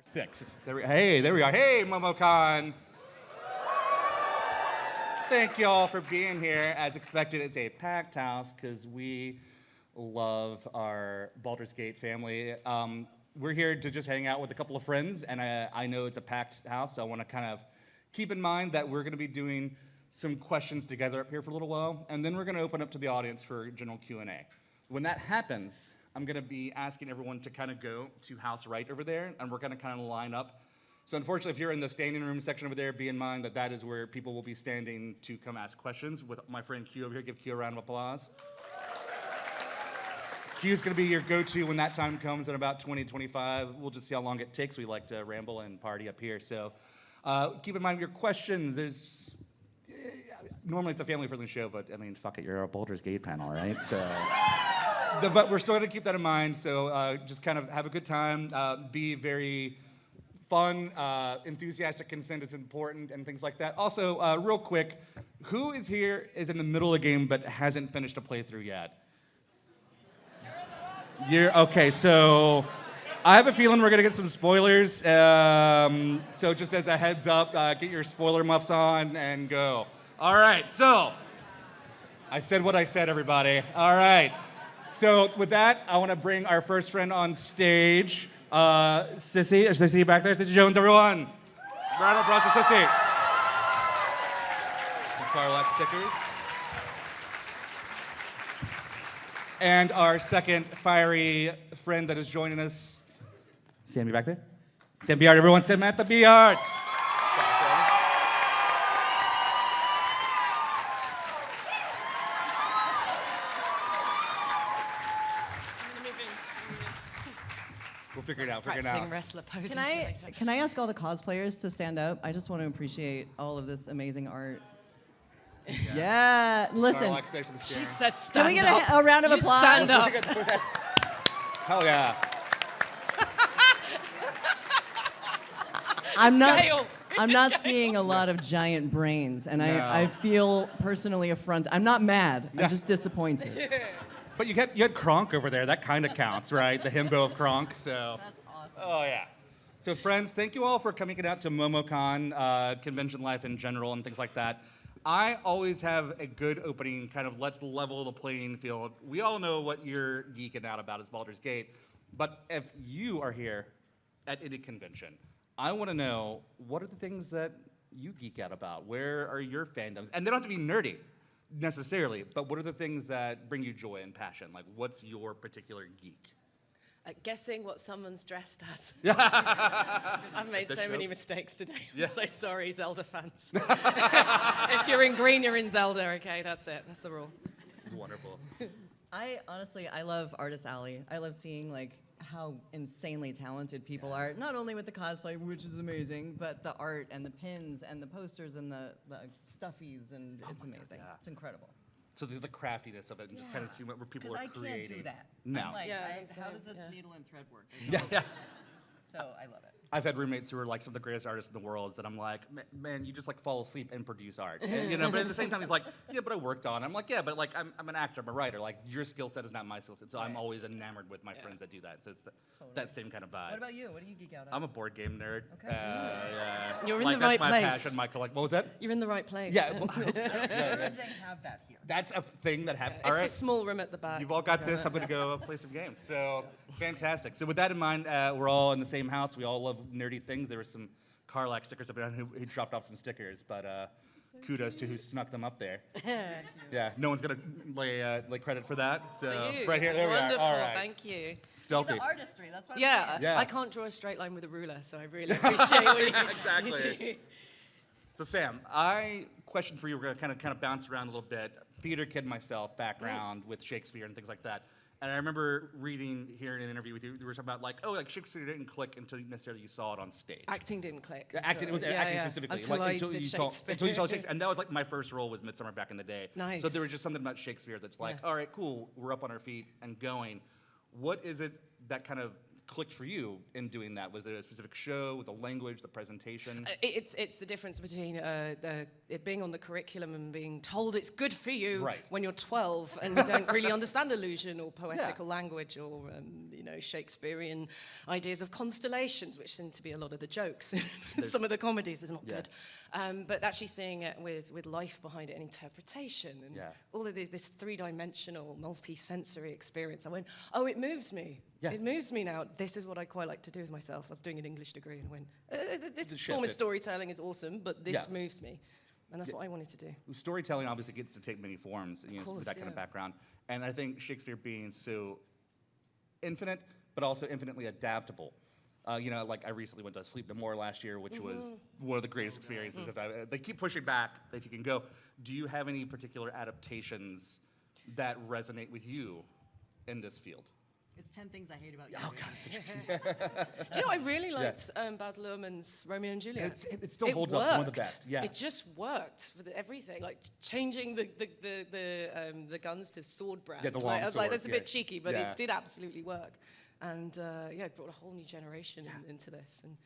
6. Hey, there we are. Hey, MomoCon. Thank you all for being here. As expected, it's a packed house because we love our Baldur's Gate family. We're here to just hang out with a couple of friends, and I know it's a packed house, so I want to kind of keep in mind that we're going to be doing some questions together up here for a little while, and then we're going to open up to the audience for general Q&A. When that happens, I'm going to be asking everyone to kind of go to house right over there, and we're going to kind of line up. So unfortunately, if you're in the standing room section over there, be in mind that that is where people will be standing to come ask questions. With my friend Q over here, give Q a round of applause. Q is going to be your go-to when that time comes in about 2025. We'll just see how long it takes. We like to ramble and party up here. So keep in mind your questions. Normally it's a family-friendly show, but I mean, fuck it, you're a Baldur's Gate panel, right? So, but we're still going to keep that in mind. So just kind of have a good time. Be very fun, enthusiastic consent is important, and things like that. Also, real quick, who is here is in the middle of the game but hasn't finished a playthrough yet? Okay, so I have a feeling we're gonna get some spoilers. So just as a heads up, get your spoiler muffs on and go. All right, so I said what I said, everybody. All right, so with that, I want to bring our first friend on stage. Sissy, is Sissy back there? Sissy Jones, everyone. Round of applause for Sissy. Some Carlac stickers. And our second fiery friend that is joining us, Sam, you back there? Sam Biard, everyone, Samantha Biard. We'll figure it out. Practicing wrestler poses. Can I ask all the cosplayers to stand up? I just want to appreciate all of this amazing art. Yeah, listen. She said stand up. Can we get a round of applause? Stand up. Hell yeah. I'm not seeing a lot of giant brains, and I feel personally affronted. I'm not mad. I'm just disappointed. But you had Kronk over there. That kind of counts, right? The himbo of Kronk. So. That's awesome. Oh yeah. So friends, thank you all for coming out to MomoCon, convention life in general, and things like that. I always have a good opening, kind of let's level the playing field. We all know what you're geeking out about is Baldur's Gate, but if you are here at any convention, I want to know what are the things that you geek out about? Where are your fandoms? And they don't have to be nerdy necessarily, but what are the things that bring you joy and passion? Like, what's your particular geek? Guessing what someone's dressed as. I've made so many mistakes today. I'm so sorry, Zelda fans. If you're in green, you're in Zelda, okay? That's it. That's the rule. Wonderful. I love Artist Alley. I love seeing like how insanely talented people are, not only with the cosplay, which is amazing, but the art and the pins and the posters and the stuffies, and it's amazing. God. It's incredible. So the craftiness of it and just kind of see what people are creating. I can't do that. No. I'm like, how does a needle and thread work? Yeah. So I love it. I've had roommates who are like some of the greatest artists in the world that I'm like, man, you just like fall asleep and produce art. And, you know, but at the same time, he's like, yeah, but I worked on it. I'm like, yeah, but like I'm an actor, I'm a writer. Like your skill set is not my skill set. So I'm always enamored with my friends that do that. So it's that same kind of vibe. What about you? What do you geek out on? I'm a board game nerd. Okay. You're in like, the right that's my place. passion, Michael. Like, what was that? You're in the right place. Yeah, well, I hope so. They have that here. That's a thing that happens. It's a small room at the back. You've all got this. I'm going to go play some games. So fantastic. So with that in mind, we're all in the same house. We all love nerdy things. There were some Carlac stickers up there who dropped off some stickers, but kudos to who snuck them up there. Yeah, no one's going to lay credit for that. So right here, there we are. Wonderful. All right. Thank you. Stealthy. The artistry. That's what Yeah, I'm Yeah. I can't draw a straight line with a ruler, so I really appreciate what you Exactly. do. So Sam, question for you. We're going to kind of bounce around a little bit. Theater kid myself, background with Shakespeare and things like that. And I remember hearing an interview with you. You were talking about like Shakespeare didn't click until necessarily you saw it on stage. Acting didn't click. Acting specifically. Until I did you Shakespeare. until you saw Shakespeare. And that was like my first role was Midsummer back in the day. Nice. So there was just something about Shakespeare that's like, all right, cool, we're up on our feet and going. What is it that kind of clicked for you in doing that? Was there a specific show, the language, the presentation? It's the difference between it being on the curriculum and being told it's good for you when you're 12 and you don't really understand illusion or poetical language or Shakespearean ideas of constellations, which seem to be a lot of the jokes. Some of the comedies is not good, but actually seeing it with life behind it and interpretation and all of this three-dimensional, multi-sensory experience. I went, oh, it moves me. Yeah. It moves me now. This is what I quite like to do with myself. I was doing an English degree and went, this form of storytelling is awesome, but this moves me. And that's what I wanted to do. Storytelling obviously gets to take many forms, with that kind of background. And I think Shakespeare being so infinite, but also infinitely adaptable. Like I recently went to Sleep No More last year, which was one of the greatest experiences. They keep pushing back if you can go. Do you have any particular adaptations that resonate with you in this field? It's 10 Things I Hate About You. Oh, God. Do you know, I really liked Baz Luhrmann's Romeo and Juliet. It still holds up, one of the best. Yeah. It just worked for everything, like changing the guns to sword brand. Yeah, the long I was sword, like, that's a bit cheeky, but it did absolutely work. And it brought a whole new generation into this. And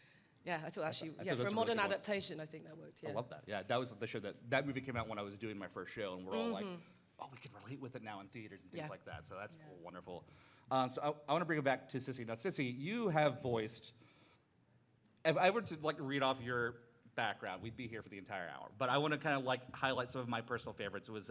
I thought actually, for a modern adaptation, I think that worked. Yeah. I love that. Yeah, that was the show that movie came out when I was doing my first show, and we're all like, oh, we can relate with it now in theaters and things like that. So that's wonderful. So I want to bring it back to Sissy. Now, Sissy, you have voiced. If I were to read off your background, we'd be here for the entire hour. But I want to kind of highlight some of my personal favorites. It was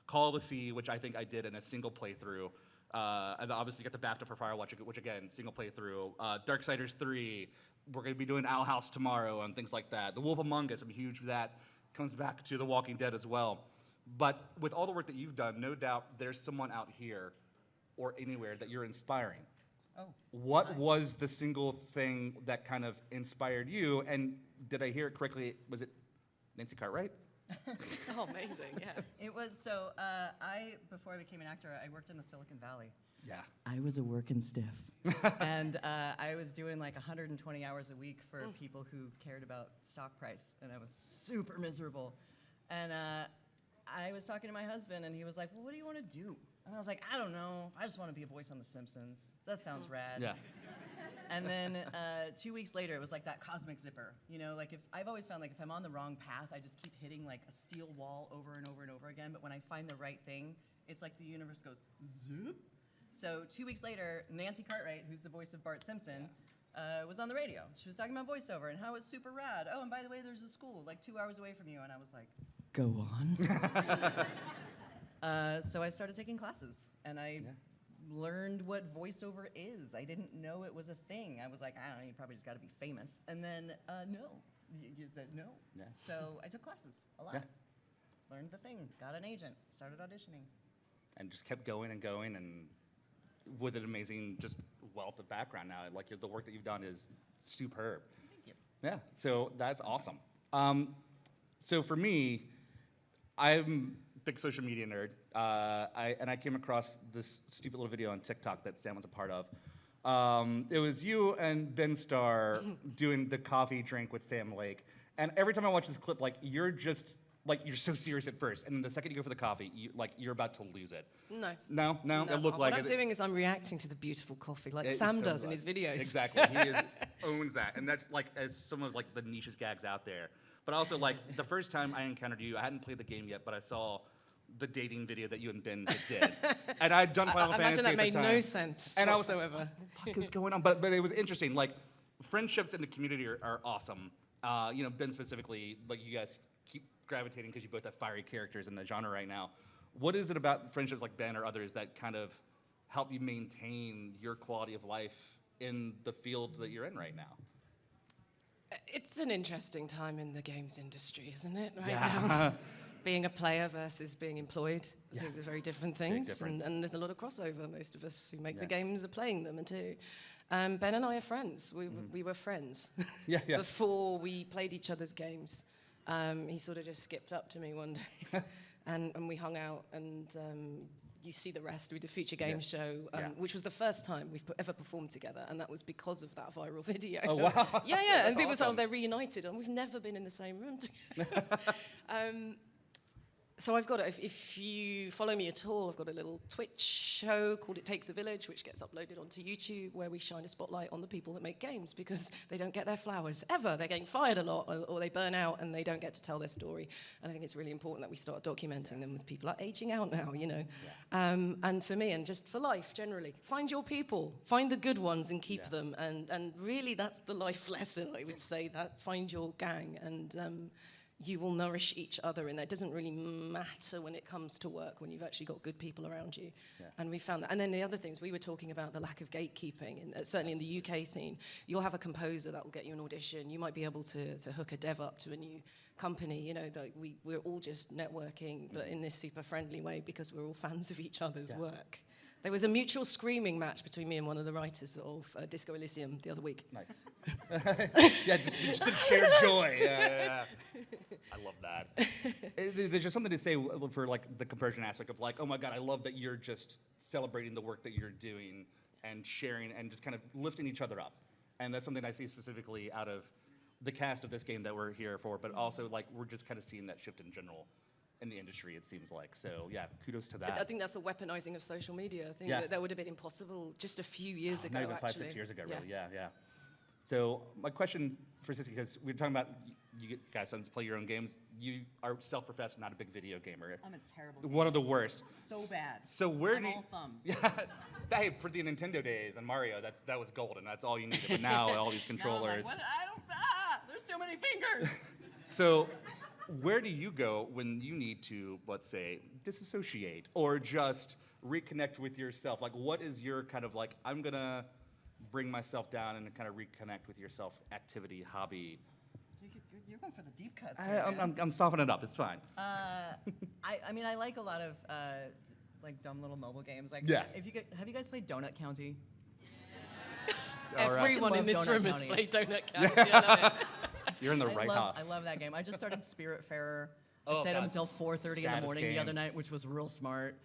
Call of the Sea, which I think I did in a single playthrough. And obviously you got the BAFTA for Firewatch, which again, single playthrough. Darksiders 3, we're going to be doing Owl House tomorrow and things like that. The Wolf Among Us, I'm huge for that. Comes back to The Walking Dead as well. But with all the work that you've done, no doubt there's someone out here or anywhere that you're inspiring. Oh. What was the single thing that kind of inspired you? And did I hear it correctly? Was it Nancy Cartwright? Oh, amazing, yeah. It was, before I became an actor, I worked in the Silicon Valley. Yeah. I was a working stiff. And I was doing 120 hours a week for people who cared about stock price. And I was super miserable. And I was talking to my husband, and he was like, well, what do you want to do? And I was like, I don't know. I just want to be a voice on The Simpsons. That sounds rad. Yeah. And then 2 weeks later, it was like that cosmic zipper. If I've always found if I'm on the wrong path, I just keep hitting a steel wall over and over and over again. But when I find the right thing, it's like the universe goes zip. So 2 weeks later, Nancy Cartwright, who's the voice of Bart Simpson, was on the radio. She was talking about voiceover and how it's super rad. Oh, and by the way, there's a school 2 hours away from you. And I was like, go on. So I started taking classes, and I learned what voiceover is. I didn't know it was a thing. I was like, I don't know, you probably just got to be famous. And then, no. No. Yeah. So I took classes a lot. Yeah. Learned the thing, got an agent, started auditioning. And just kept going and going, and with an amazing just wealth of background now. The work that you've done is superb. Thank you. Yeah, so that's awesome. So for me, I'm a big social media nerd. I came across this stupid little video on TikTok that Sam was a part of. It was you and Ben Starr doing the coffee drink with Sam Lake. And every time I watch this clip, you're just, you're so serious at first. And then the second you go for the coffee, you're about to lose it. No. It looked like it. What I'm doing is I'm reacting to the beautiful coffee, Sam does in his videos. Exactly, he owns that. And that's as some of the nichest gags out there. But also, the first time I encountered you, I hadn't played the game yet, but I saw the dating video that you and Ben did. And I'd done Final Fantasy at the time. I imagine that made no sense and whatsoever. I was like, what the fuck is going on? But it was interesting. Friendships in the community are awesome. Ben specifically, you guys keep gravitating because you both have fiery characters in the genre right now. What is it about friendships like Ben or others that kind of help you maintain your quality of life in the field that you're in right now? It's an interesting time in the games industry, isn't it? Right yeah. now? Being a player versus being employed, I think they're very different things. And there's a lot of crossover. Most of us who make the games are playing them too. Ben and I are friends. We were friends before we played each other's games. He sort of just skipped up to me one day and we hung out, and you see the rest. We did a Future Games show, which was the first time we've ever performed together, and that was because of that viral video. Oh, wow. Yeah. And people say, oh, they're reunited, and we've never been in the same room together. So I've got, if you follow me at all, I've got a little Twitch show called It Takes a Village, which gets uploaded onto YouTube, where we shine a spotlight on the people that make games, because they don't get their flowers ever. They're getting fired a lot, or they burn out and they don't get to tell their story. And I think it's really important that we start documenting them, with people are aging out now, you know. Yeah. And for me, and just for life generally, find your people, find the good ones and keep them. And really that's the life lesson, I would say, that find your gang, and you will nourish each other in there. It doesn't really matter when it comes to work, when you've actually got good people around you. Yeah. And we found that. And then the other things, we were talking about the lack of gatekeeping, certainly in the UK scene. You'll have a composer that will get you an audition. You might be able to hook a dev up to a new company. You know, we're all just networking, but in this super friendly way, because we're all fans of each other's work. There was a mutual screaming match between me and one of the writers of Disco Elysium the other week. Nice. Yeah, just the shared joy. Yeah. I love that. There's just something to say for like the comparison aspect of like, oh my God, I love that you're just celebrating the work that you're doing and sharing and just kind of lifting each other up. And that's something I see specifically out of the cast of this game that we're here for, but also like we're just kind of seeing that shift in general in the industry, it seems like. So yeah, kudos to that. I think that's the weaponizing of social media. I think that would have been impossible just a few years ago, not even 5-6 years ago, really. Yeah. So my question for Sissy, because we're talking about you guys play your own games. You are self-professed not a big video gamer. I'm a terrible One of the worst. So bad. So where I'm do you... all thumbs. Yeah, hey, for the Nintendo days and Mario, that was golden. That's all you needed. But now all these controllers. No, there's too many fingers. So where do you go when you need to, let's say, disassociate or just reconnect with yourself? Like, what is your kind of like, I'm going to bring myself down and kind of reconnect with yourself activity, hobby? You're going for the deep cuts here, I'm softening it up. It's fine. I mean, I like a lot of like dumb little mobile games. Like, have you guys played Donut County? Everyone in this room has played Donut County. I love it. You're in the right house. I love that game. I just started Spiritfarer. I stayed up until 4:30 in the morning the other night, which was real smart.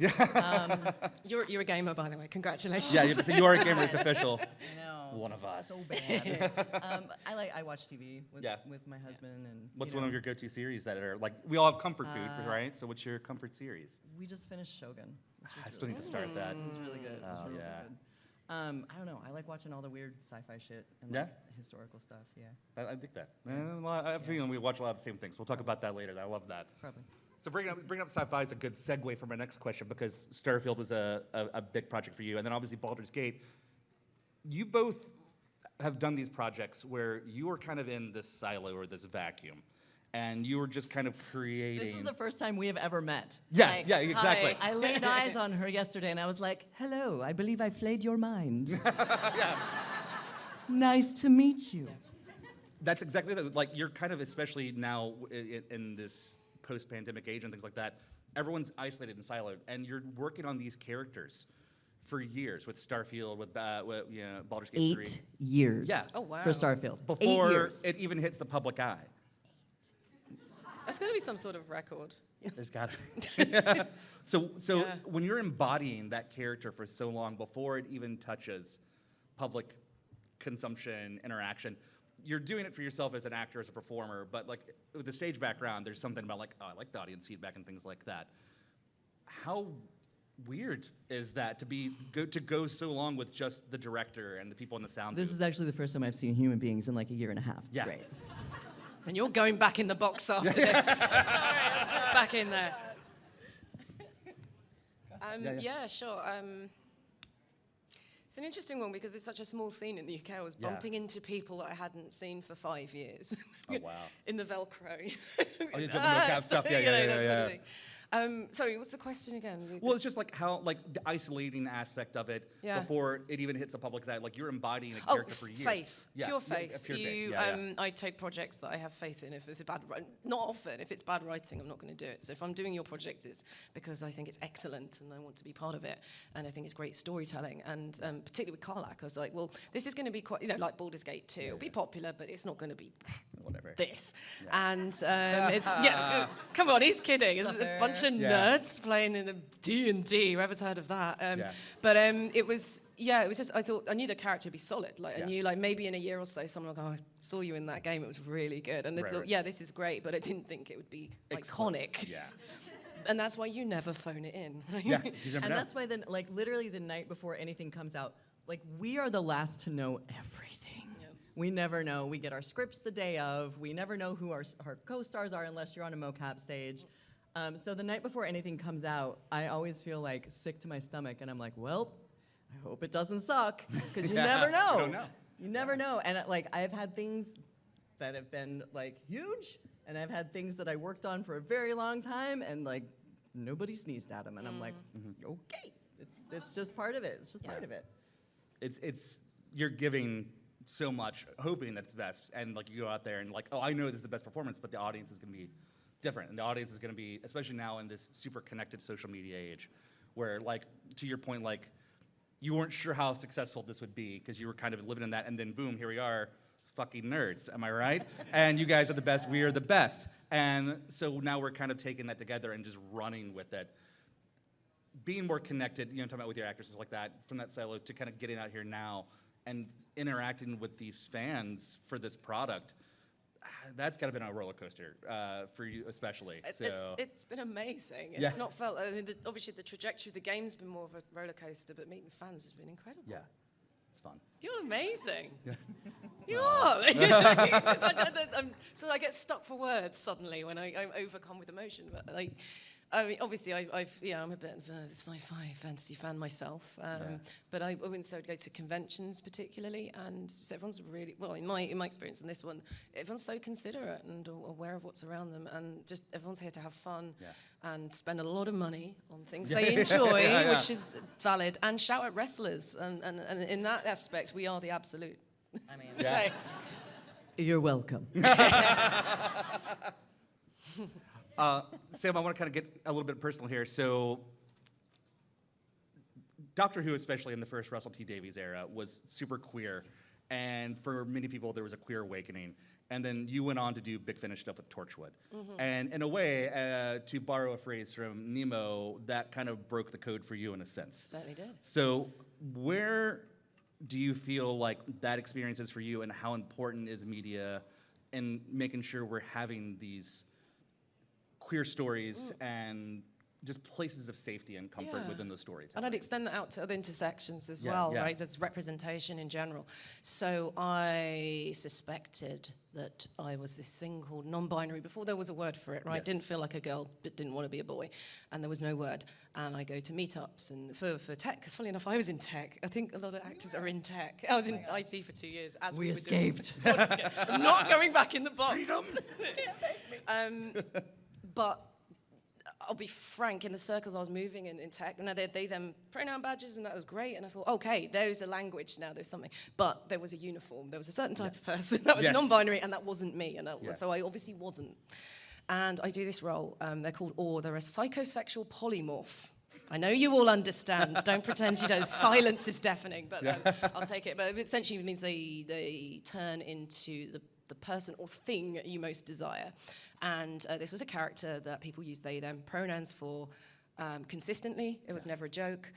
You're a gamer, by the way. Congratulations. Yeah, you are a gamer. It's official. I know. One of us. So bad. I watch TV with my husband and. What's one of your go-to series that are like we all have comfort food, right? So what's your comfort series? We just finished Shogun. I still need to start that. It was really good. Oh yeah. Good. I don't know. I like watching all the weird sci-fi shit and like historical stuff. Yeah. I dig that. Well, I have a feeling we watch a lot of the same things. We'll talk about that later. I love that. Probably. So bringing up sci-fi is a good segue for my next question because Starfield was a big project for you, and then obviously Baldur's Gate. You both have done these projects where you were kind of in this silo or this vacuum, and you were just kind of creating. This is the first time we have ever met. Yeah, exactly. I laid eyes on her yesterday, and I was like, "Hello, I believe I flayed your mind." Yeah. Nice to meet you. That's exactly like you're kind of, especially now in this post-pandemic age and things like that. Everyone's isolated and siloed, and you're working on these characters for years with Starfield, with Baldur's Gate 3. 8 years. Yeah. Oh wow. For Starfield. Before 8 years. it even hits the public eye. That's going to be some sort of record. There's got to be. So when you're embodying that character for so long before it even touches public consumption, interaction, you're doing it for yourself as an actor, as a performer, but like with the stage background, there's something about like, oh, I like the audience feedback and things like that. How weird is that to go so long with just the director and the people in the sound This booth? is actually the first time I've seen human beings in like a year and a half. It's great. And you're going back in the box after this. Back in there. Yeah, sure. It's an interesting one because it's such a small scene in the UK. I was bumping into people that I hadn't seen for 5 years. Oh, wow. In the Velcro. Oh, you did the mocap stuff? You know, that sort of thing. Sorry, what's the question again? Well, it's just like how, like the isolating aspect of it before it even hits the public eye. Like you're embodying a character for years. Faith, Yeah, pure faith. Pure faith. I take projects that I have faith in. If it's not often. If it's bad writing, I'm not going to do it. So if I'm doing your project, it's because I think it's excellent and I want to be part of it, and I think it's great storytelling. And particularly with Karlak, I was like, well, this is going to be quite, like Baldur's Gate 2. It'll be popular, but it's not going to be whatever. This. Yeah. And it's come on, he's kidding. It's a bunch of nerds playing in the D&D. Whoever's heard of that? But it was just, I knew the character would be solid. Like I knew like maybe in a year or so someone will go, I saw you in that game, it was really good. And they thought, this is great, but I didn't think it would be iconic. Yeah. And that's why you never phone it in. Yeah, you never And know. that's why then, like, literally the night before anything comes out, like, we are the last to know everything. Yeah. We never know. We get our scripts the day of. We never know who our co-stars are unless you're on a mocap stage. So the night before anything comes out, I always feel like sick to my stomach, and I'm like, well, I hope it doesn't suck, because you never know. You don't know. You never know. And like, I've had things that have been like huge, and I've had things that I worked on for a very long time, and like nobody sneezed at them, and I'm like, okay, it's just part of it. It's just part of it. It's you're giving so much, hoping that's best, and like you go out there and like, oh, I know this is the best performance, but the audience is going to be different, and the audience is going to be, especially now in this super connected social media age, where like to your point, like you weren't sure how successful this would be because you were kind of living in that, and then boom, here we are, fucking nerds, am I right? And you guys are the best, we are the best, and so now we're kind of taking that together and just running with it. Being more connected, you know, talking about with your actors, stuff like that, from that silo to kind of getting out here now and interacting with these fans for this product, that's got to been a roller coaster for you especially. So It's been amazing. It's Yeah. not felt, I mean, obviously the trajectory of the game's been more of a roller coaster, but meeting fans has been incredible. yeah, it's fun. You're amazing. You are. So I get stuck for words suddenly when I'm overcome with emotion. But like, I mean, obviously, I'm a bit of a sci-fi fantasy fan myself. But I wouldn't say I'd go to conventions particularly, and so everyone's really well in my experience in this one. Everyone's so considerate and aware of what's around them, and just everyone's here to have fun and spend a lot of money on things they enjoy, which is valid, and shout at wrestlers. And in that aspect, we are the absolute. I mean, Yeah. you're welcome. Sam, I want to kind of get a little bit personal here. So, Doctor Who, especially in the first Russell T Davies era, was super queer, and for many people, there was a queer awakening. And then you went on to do Big Finish stuff with Torchwood, and in a way, to borrow a phrase from Nemo, that kind of broke the code for you in a sense. Certainly did. So, where do you feel like that experience is for you, and how important is media in making sure we're having these queer stories and just places of safety and comfort Yeah. within the story? And I'd extend that out to other intersections as Yeah, well, yeah. right? There's representation in general. So I suspected that I was this thing called non-binary before there was a word for it, right? Yes. Didn't feel like a girl, but didn't want to be a boy. And there was no word. And I go to meetups and for tech, because funny enough, I was in tech. I think a lot of actors are in tech. I was in IT for 2 years. As We were doing- escaped. I'm not going back in the box. But I'll be frank, in the circles I was moving in tech, and they them pronoun badges, and that was great. And I thought, okay, there's a language now, there's something. But there was a uniform. There was a certain type of person that was Yes. non-binary, and that wasn't me. And Yeah. so I obviously wasn't. And I do this role. They're called OR. They're a psychosexual polymorph. I know you all understand. Don't pretend you don't. Silence is deafening, but I'll take it. But it essentially means they turn into the person or thing you most desire. And this was a character that people use they, them pronouns for consistently. It was never a joke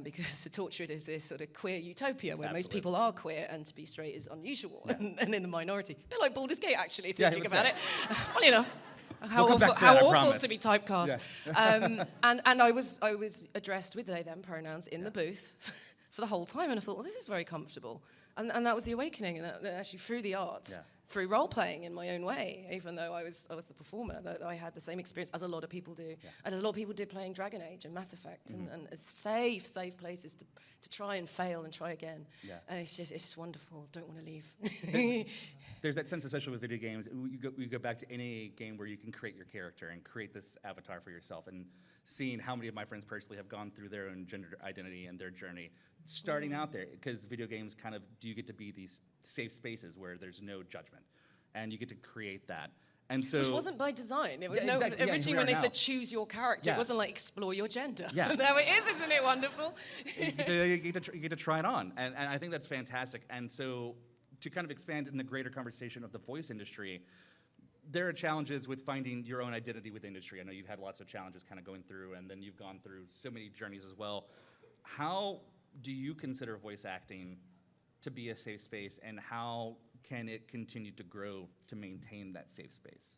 because Torchwood is this sort of queer utopia where most Absolutely. people are queer and to be straight is unusual and in the minority. A bit like Baldur's Gate, actually, Yeah, thinking let's about say. it. Funny enough. How We'll come awful, back to how that, I awful promise. to be typecast. And I was addressed with they, them pronouns in the booth for the whole time. And I thought, well, this is very comfortable. And that was the awakening. And that actually through the art, through role playing in my own way, even though I was the performer, that I had the same experience as a lot of people do. And as a lot of people did playing Dragon Age and Mass Effect and safe places to try and fail and try again. Yeah. And it's just wonderful. Don't want to leave. There's that sense, especially with video games, you go back to any game where you can create your character and create this avatar for yourself, and seeing how many of my friends personally have gone through their own gender identity and their journey, starting out there, because video games kind of do you get to be these safe spaces where there's no judgment, and you get to create that. And so, Which wasn't by design. It was Yeah, exactly. Yeah, originally here when we they are said now. choose your character, Yeah. it wasn't like explore your gender. Yeah. Now it is, isn't it wonderful? you get to try it on, and I think that's fantastic. And so, to kind of expand in the greater conversation of the voice industry, there are challenges with finding your own identity with the industry. I know you've had lots of challenges kind of going through, and then you've gone through so many journeys as well. How do you consider voice acting to be a safe space, and how can it continue to grow to maintain that safe space?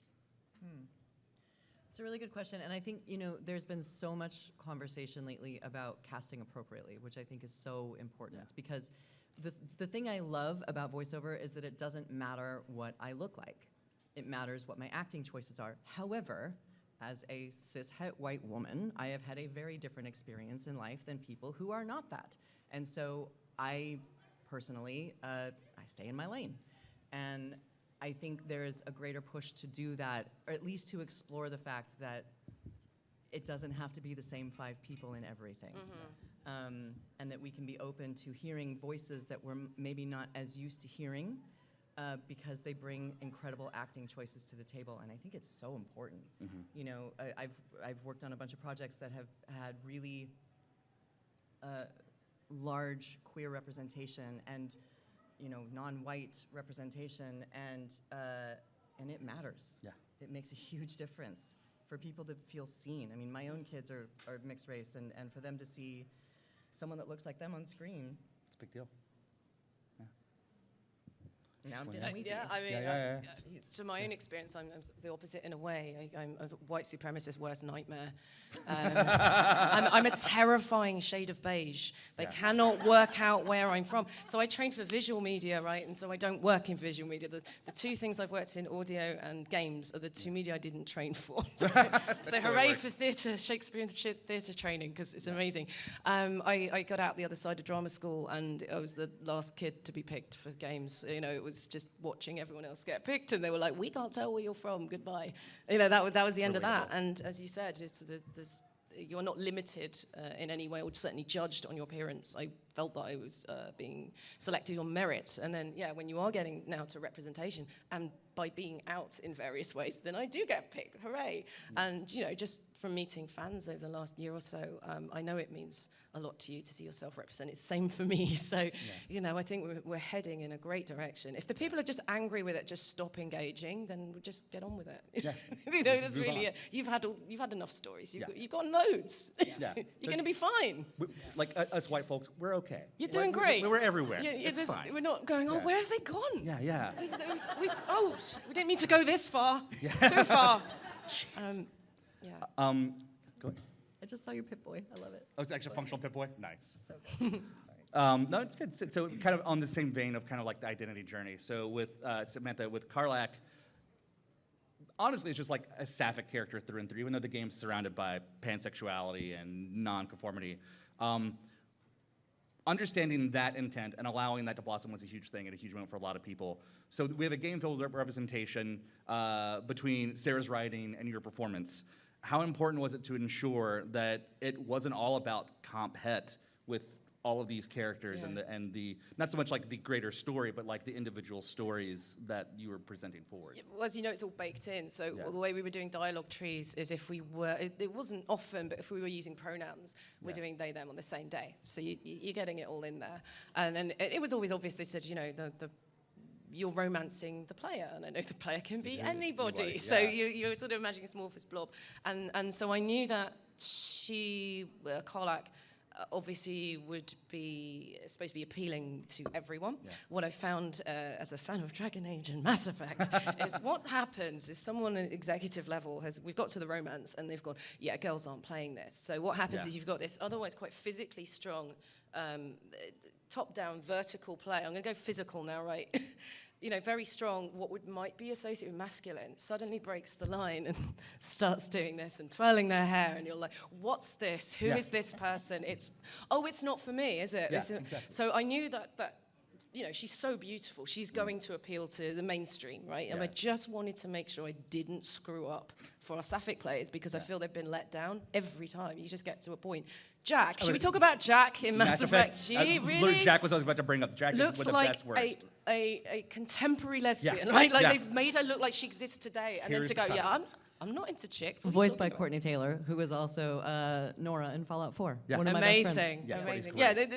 It's a really good question, and I think, there's been so much conversation lately about casting appropriately, which I think is so important, because the thing I love about voiceover is that it doesn't matter what I look like. It matters what my acting choices are. However, as a cis-het white woman, I have had a very different experience in life than people who are not that. And so I personally, I stay in my lane. And I think there's a greater push to do that, or at least to explore the fact that it doesn't have to be the same 5 people in everything. And that we can be open to hearing voices that we're maybe not as used to hearing, because they bring incredible acting choices to the table, and I think it's so important. I've worked on a bunch of projects that have had really large queer representation and non-white representation, and it matters. Yeah. It makes a huge difference for people to feel seen. I mean, my own kids are mixed race, and for them to see someone that looks like them on screen, it's a big deal. Now I'm getting weepy. To my own experience, I'm the opposite in a way. I'm a white supremacist worst nightmare. I'm a terrifying shade of beige. They cannot work out where I'm from. So I trained for visual media, right? And so I don't work in visual media. The 2 things I've worked in, audio and games, are the 2 media I didn't train for. So hooray for theatre, Shakespearean theatre training, because it's amazing. I got out the other side of drama school, and I was the last kid to be picked for games. It was just watching everyone else get picked, and they were like, "We can't tell where you're from. Goodbye." That was the end of that. And as you said, you're not limited in any way, or certainly judged on your appearance. I felt that I was being selected on merit, and then when you are getting now to representation, and by being out in various ways, then I do get picked. Hooray! And just from meeting fans over the last year or so, I know it means a lot to you to see yourself represented. Same for me. So, I think we're heading in a great direction. If the people are just angry with it, just stop engaging, then we'll just get on with it. Yeah. That's really it. You've had enough stories. You've got loads. Yeah. You're going to be fine. Like us white folks, we're okay. You're doing great. We're everywhere. It's fine. We're not going, where have they gone? Yeah. We didn't mean to go this far. It's too far. Go ahead. I just saw your Pip-Boy. I love it. Oh, it's actually a functional Pip-Boy? Nice. So good. Sorry. No, it's good. So kind of on the same vein of kind of like the identity journey. So with Samantha, with Karlak, honestly, it's just like a sapphic character through and through, even though the game's surrounded by pansexuality and non-conformity. Understanding that intent and allowing that to blossom was a huge thing and a huge moment for a lot of people. So we have a game filled with representation between Sarah's writing and your performance. How important was it to ensure that it wasn't all about comp het with all of these characters and the not so much like the greater story, but like the individual stories that you were presenting forward? Well, as you know, it's all baked in. So the way we were doing dialogue trees is if we were, it wasn't often, but if we were using pronouns, we're doing they, them on the same day. So you're getting it all in there. And then it was always obvious, they said, you're romancing the player, and I know the player can be anybody. So you're sort of imagining a amorphous blob. And so I knew that Karlak, obviously would be supposed to be appealing to everyone. Yeah. What I found as a fan of Dragon Age and Mass Effect is what happens is someone at executive level we've got to the romance and they've gone, girls aren't playing this. So what happens is you've got this otherwise quite physically strong top-down vertical play. I'm going to go physical now, right? Very strong, what might be associated with masculine, suddenly breaks the line and starts doing this and twirling their hair, and you're like, what's this? Who is this person? It's not for me, is it? Yeah, exactly. So I knew that she's so beautiful. She's going to appeal to the mainstream, right? And I just wanted to make sure I didn't screw up for our Sapphic players because I feel they've been let down every time. You just get to a point. Jack, should we talk about Jack in Mass Effect? Really? Jack was always about to bring up. Jack looks is one of the like best worst. a contemporary lesbian, right? Like they've made her look like she exists today, and then to go, I'm not into chicks. Voiced by Courtney Taylor, who was also Nora in Fallout 4. Yeah. One of my best friends. Amazing.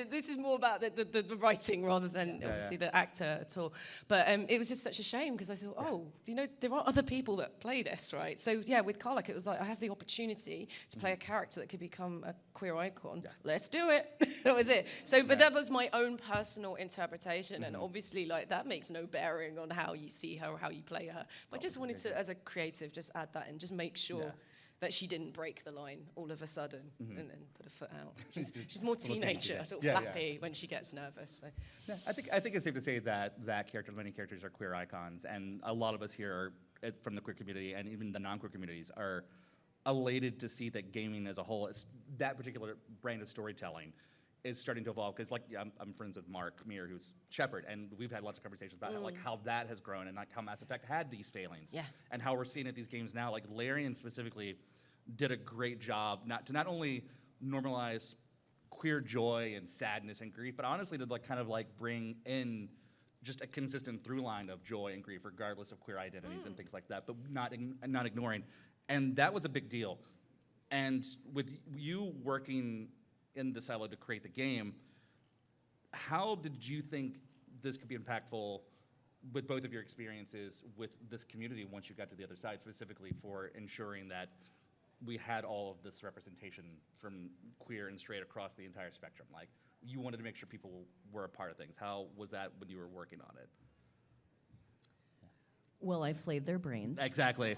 This is more about the writing rather than obviously the actor at all. But it was just such a shame because I thought, there are other people that play this, right? So with Karlak, it was like I have the opportunity to play a character that could become a queer icon. Yeah. Let's do it. That was it. So, but that was my own personal interpretation, and obviously, that makes no bearing on how you see her or how you play her. But I just wanted to, as a creative, just add that in, just make sure that she didn't break the line all of a sudden and then put a foot out. She's more teenager, sort of flappy when she gets nervous. So. Yeah, I think it's safe to say that many characters are queer icons, and a lot of us here from the queer community and even the non-queer communities are elated to see that gaming as a whole, that particular brand of storytelling is starting to evolve. Because I'm friends with Mark Meir, who's Shepherd, and we've had lots of conversations about like how that has grown and like how Mass Effect had these failings, and how we're seeing at these games now. Like Larian specifically did a great job not only normalize queer joy and sadness and grief, but honestly to bring in just a consistent through line of joy and grief, regardless of queer identities and things like that, but not ignoring. And that was a big deal. And with you working in the silo to create the game, how did you think this could be impactful with both of your experiences with this community once you got to the other side, specifically for ensuring that we had all of this representation from queer and straight across the entire spectrum? Like, you wanted to make sure people were a part of things. How was that when you were working on it? Well, I flayed their brains. Exactly.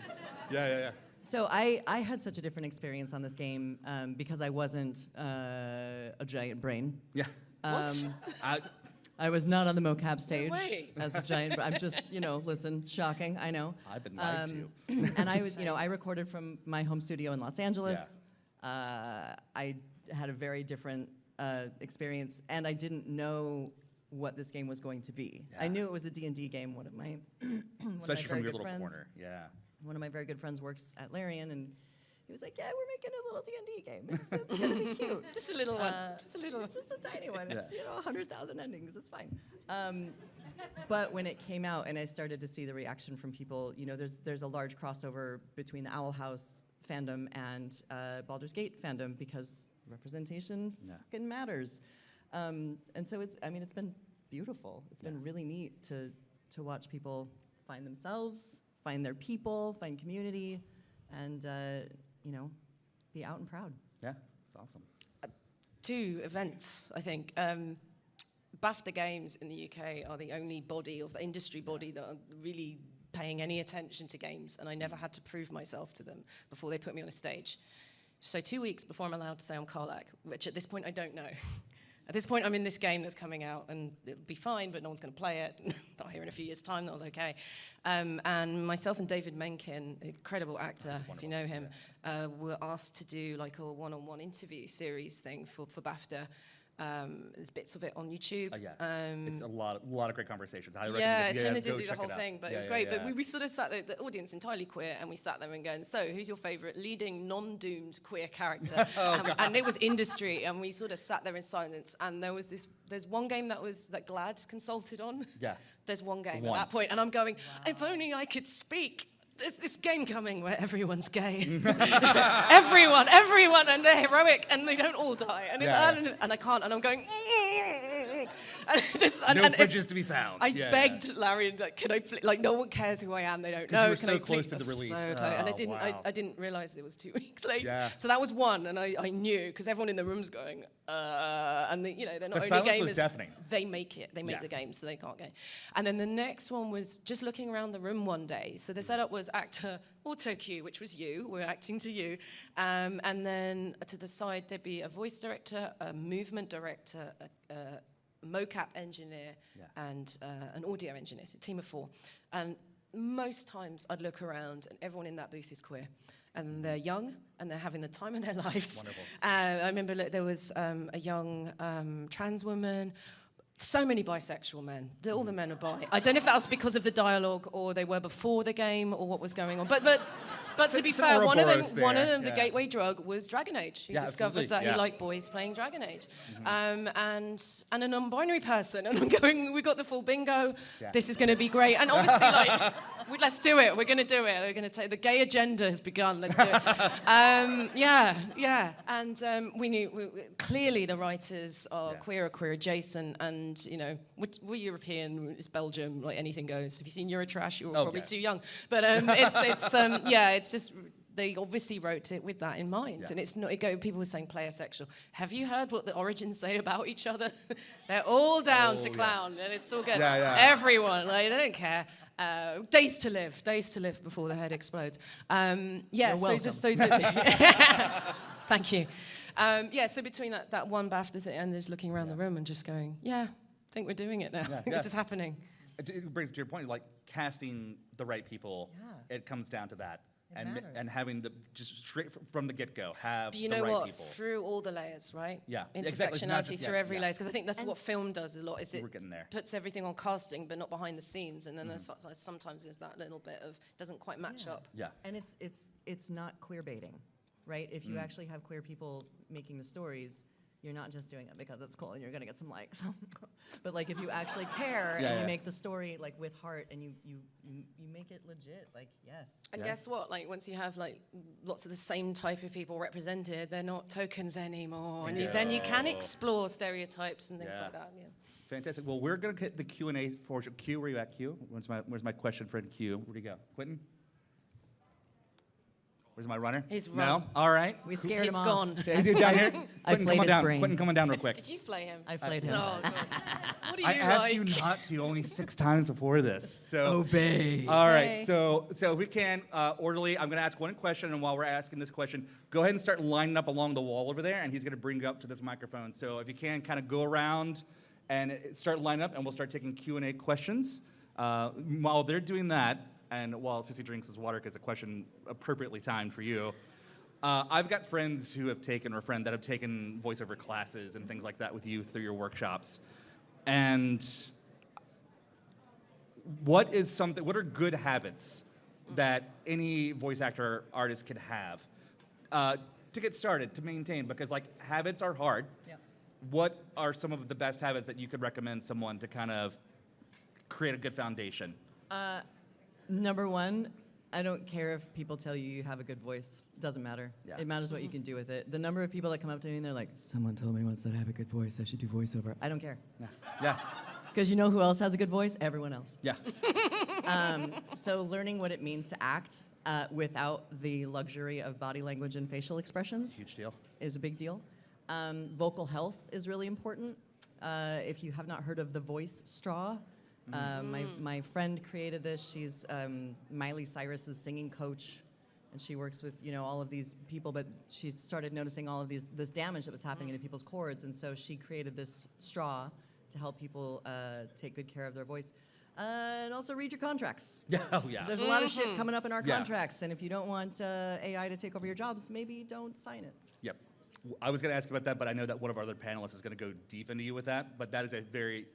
Yeah. So I had such a different experience on this game because I wasn't a giant brain. Yeah. I was not on the mocap stage way. as a giant brain. I'm just, listen, shocking, I know. I've been lied to. And I was, I recorded from my home studio in Los Angeles. I had a very different experience, and I didn't know what this game was going to be. I knew it was a D&D game. One of my Especially from your little friends, corner, yeah. One of my very good friends works at Larian, and he was like, "Yeah, we're making a little D&D game. It's gonna be cute. Just a little one. Just a tiny one. It's 100,000 endings. It's fine." But when it came out, and I started to see the reaction from people, there's a large crossover between the Owl House fandom and Baldur's Gate fandom because representation fucking matters. And so it's been beautiful. It's been really neat to watch people find themselves, find their people, find community, and be out and proud. Yeah, it's awesome. 2 events, I think. BAFTA Games in the UK are the only body of the industry body that are really paying any attention to games, and I never had to prove myself to them before they put me on a stage. So 2 weeks before I'm allowed to say I'm Karlak, which at this point I don't know. At this point, I'm in this game that's coming out, and it'll be fine, but no one's going to play it. Not here in a few years' time, that was okay. And myself and David Menken, incredible actor, if you know him, were asked to do like a one-on-one interview series thing for BAFTA. There's bits of it on YouTube. It's a lot of great conversations. I Shame they didn't do the whole thing, but it was great. But we sort of sat there, the audience was entirely queer, and we sat there and going, "So, who's your favourite leading non-doomed queer character?" And it was industry, and we sort of sat there in silence. And there's one game that Glad consulted on. Yeah. There's one game at that point, and I'm going, if only I could speak. There's this game coming where everyone's gay. everyone, and they're heroic, and they don't all die. And, and I can't, and I'm going, and no fridges to be found. I begged Larry, can I play? Like, no one cares who I am, they don't know. You were so close to the release. So close. And I didn't realize it was 2 weeks late. Yeah. So that was one, and I knew, because everyone in the room's going, and they're not only gamers. Was deafening. They make it. They make the game, so they can't go. And then the next one was just looking around the room one day. So the setup was actor auto cue, which was you. We're acting to you. And then to the side, there'd be a voice director, a movement director, a mocap engineer, and an audio engineer, so a team of 4. And most times I'd look around and everyone in that booth is queer. And they're young and they're having the time of their lives. Wonderful. I remember there was a young trans woman, so many bisexual men. All the men are bi. I don't know if that was because of the dialogue or they were before the game or what was going on. But to be fair, one of them, the gateway drug was Dragon Age. He discovered that he liked boys playing Dragon Age. And a non-binary person. And I'm going, we got the full bingo. Yeah. This is going to be great. And obviously, let's do it. We're going to do it. We're going to take the gay agenda has begun. Let's do it. And we knew clearly the writers are queer or queer adjacent, and we're European. It's Belgium. Like anything goes. Have you seen Eurotrash? You're probably too young. But it's just. They obviously wrote it with that in mind, and it's not. People were saying player sexual. Have you heard what the Origins say about each other? They're all down to clown, and it's all good. Everyone, they don't care. Days to live before the head explodes. Yeah, You're so welcome. just thank you. Yeah, so between that one BAFTA thing and just looking around the room and just going, yeah, I think we're doing it now. This is happening. It brings to your point, like casting the right people. Yeah. It comes down to that, It matters. and having the just straight from the get-go have But you the know right what? people. Through all the layers, right? Yeah, exactly. It's not Intersectionality just- through yeah, every yeah. layers, because I think that's what film does a lot. Is it We're getting there. puts everything on casting, but not behind the scenes, and then sometimes there's that little bit of doesn't quite match up. Yeah. And it's not queer baiting, right? If you actually have queer people making the stories, you're not just doing it because it's cool and you're gonna get some likes. But like if you actually care and you make the story like with heart and you make it legit, like yes. And guess what? Like once you have like lots of the same type of people represented, they're not tokens anymore, and then you can explore stereotypes and things like that. Yeah. Fantastic. Well, we're gonna hit the Q&A portion. Q, where you at? Q? Where's my question friend Q? Where'd he go? Quentin? Where's my runner? He's No? run. All right. We scared He's him gone. off. Is he down here? I Quentin, flayed come on his down. brain. Quentin, come on down real quick. Did you flay him? I flayed him. No. God. What are I you asked like? you not to only 6 times before this. So. Obey. All right, Okay. so if we can, orderly, I'm going to ask one question, and while we're asking this question, go ahead and start lining up along the wall over there, and he's going to bring you up to this microphone. So if you can, kind of go around and start lining up, and we'll start taking Q&A questions. While they're doing that, and while Sissy drinks his water, because a question appropriately timed for you, I've got friends who have taken, or a friend that have taken voiceover classes and things like that with you through your workshops. And what are good habits that any voice actor or artist could have to get started, to maintain? Because like habits are hard. Yep. What are some of the best habits that you could recommend someone to kind of create a good foundation? Number one, I don't care if people tell you you have a good voice. Doesn't matter. Yeah. It matters what you can do with it. The number of people that come up to me and they're like, someone told me once that I have a good voice, I should do voiceover. I don't care. Yeah. Because you know who else has a good voice? Everyone else. Yeah. So learning what it means to act without the luxury of body language and facial expressions Huge deal. is a big deal. Vocal health is really important. If you have not heard of the voice straw, my friend created this. She's Miley Cyrus's singing coach, and she works with all of these people. But she started noticing all of this damage that was happening to people's cords, and so she created this straw to help people take good care of their voice. And also read your contracts. Yeah. Oh, yeah. 'Cause there's a lot of shit coming up in our Yeah. contracts, and if you don't want AI to take over your jobs, maybe don't sign it. Yep. I was going to ask about that, but I know that one of our other panelists is going to go deep into you with that. But that is a very,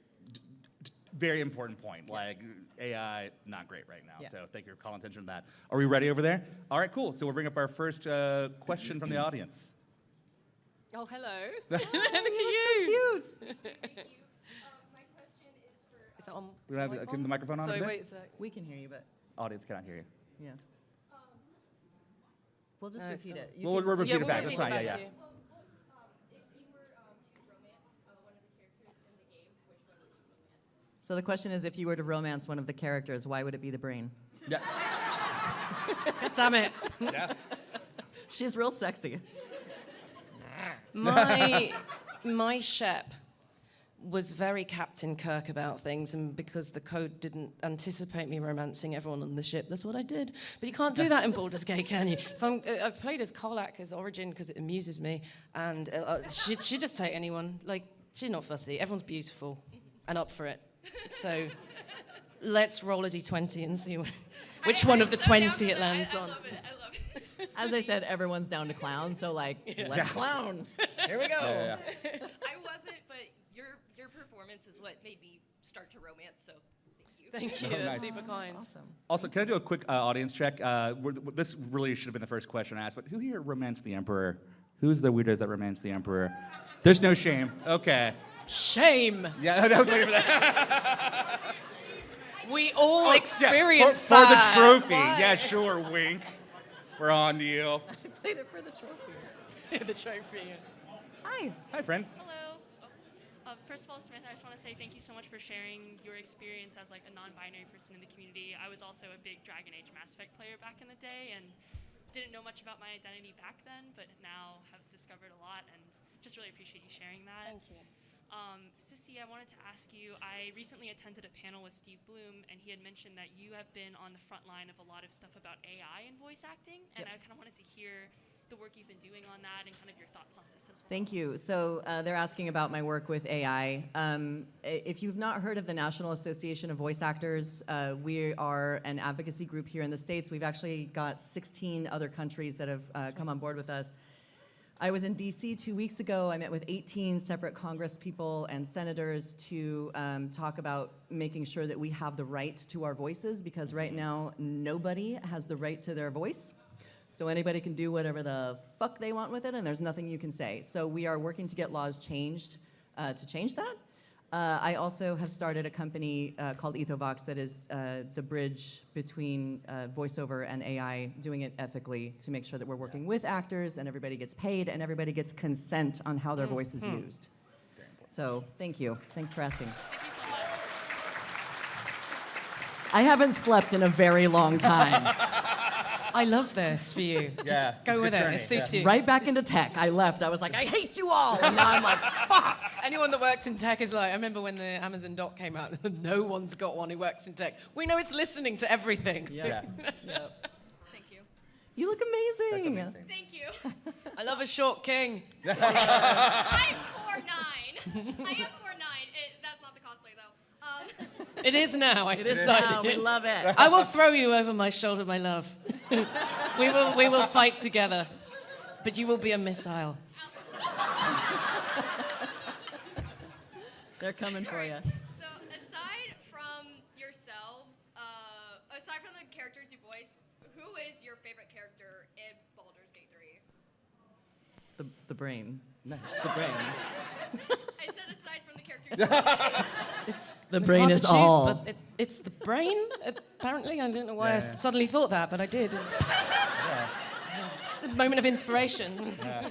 very important point. Like AI, not great right now. Yeah. So thank you for calling attention to that. Are we ready over there? All right, cool. So we'll bring up our first question from the audience. Oh, hello. Look at you. Cute. Is that on? We don't have the microphone on Sorry, over there? wait a sec. We can hear you, but Audience cannot hear you. yeah. We'll just No, it's repeat still- it. You We'll can- repeat Yeah, it we'll back. repeat That's it fine. back Yeah. to you. So the question is, if you were to romance one of the characters, why would it be the brain? Yeah. God damn it. Yeah. She's real sexy. My Shep was very Captain Kirk about things, and because the code didn't anticipate me romancing everyone on the ship, that's what I did. But you can't do that in Baldur's Gate, can you? I've played as Karlak as Origin because it amuses me, and she'd just take anyone. Like, she's not fussy. Everyone's beautiful and up for it. So let's roll a d20 and see which one of the 20 it lands on. I love it. As I said, everyone's down to clown, so let's clown. Here we go. Yeah. I wasn't, but your performance is what made me start to romance, so thank you. Thank you. Oh, That's nice. super kind. Awesome. Also, can I do a quick audience check? This really should have been the first question I asked, but who here romanced the Emperor? Who's the weirdos that romanced the Emperor? There's no shame. Okay. Shame. Yeah, that was waiting for that. We all Yeah, experienced for the that. trophy. Why? Yeah, sure, wink. We're on to you. I played it for the trophy. The trophy. Hi. Hi, friend. Hello. First of all, Smith, I just want to say thank you so much for sharing your experience as like a non-binary person in the community. I was also a big Dragon Age Mass Effect player back in the day and didn't know much about my identity back then, but now have discovered a lot and just really appreciate you sharing that. Thank you. Sissy, I wanted to ask you, I recently attended a panel with Steve Bloom, and he had mentioned that you have been on the front line of a lot of stuff about AI and voice acting, and I kind of wanted to hear the work you've been doing on that and kind of your thoughts on this as well. Thank you. So they're asking about my work with AI. If you've not heard of the National Association of Voice Actors, we are an advocacy group here in the States. We've actually got 16 other countries that have come on board with us. I was in DC 2 weeks ago. I met with 18 separate Congress people and senators to talk about making sure that we have the right to our voices, because right now nobody has the right to their voice. So anybody can do whatever the fuck they want with it, and there's nothing you can say. So we are working to get laws changed to change that. I also have started a company called Ethovox that is the bridge between voiceover and AI, doing it ethically to make sure that we're working with actors and everybody gets paid and everybody gets consent on how their voice is used. So thank you. Thanks for asking. Thank you so much. I haven't slept in a very long time. I love this for you. Yeah, Just go it's a with good it. journey, It suits you. Right back into tech. I left. I was like, I hate you all. And now I'm like, fuck. Anyone that works in tech is like, I remember when the Amazon doc came out, no one's got one who works in tech. We know it's listening to everything. Yeah. Thank you. You look That's amazing. amazing. Thank you. I love a short king. I'm 4'9". I am 4'9". That's not the cosplay though. It is now, I've It is decided. now. We love it. I will throw you over my shoulder, my love. we will fight together. But you will be a missile. They're coming for you. So aside from yourselves, aside from the characters you voice, who is your favorite character in Baldur's Gate 3? The brain. No, it's the brain. I said aside from the characters you voice. It's The it's brain hard is to choose, all. But it's the brain, apparently. I don't know why Yeah. I suddenly thought that, but I did. It's a moment of inspiration. I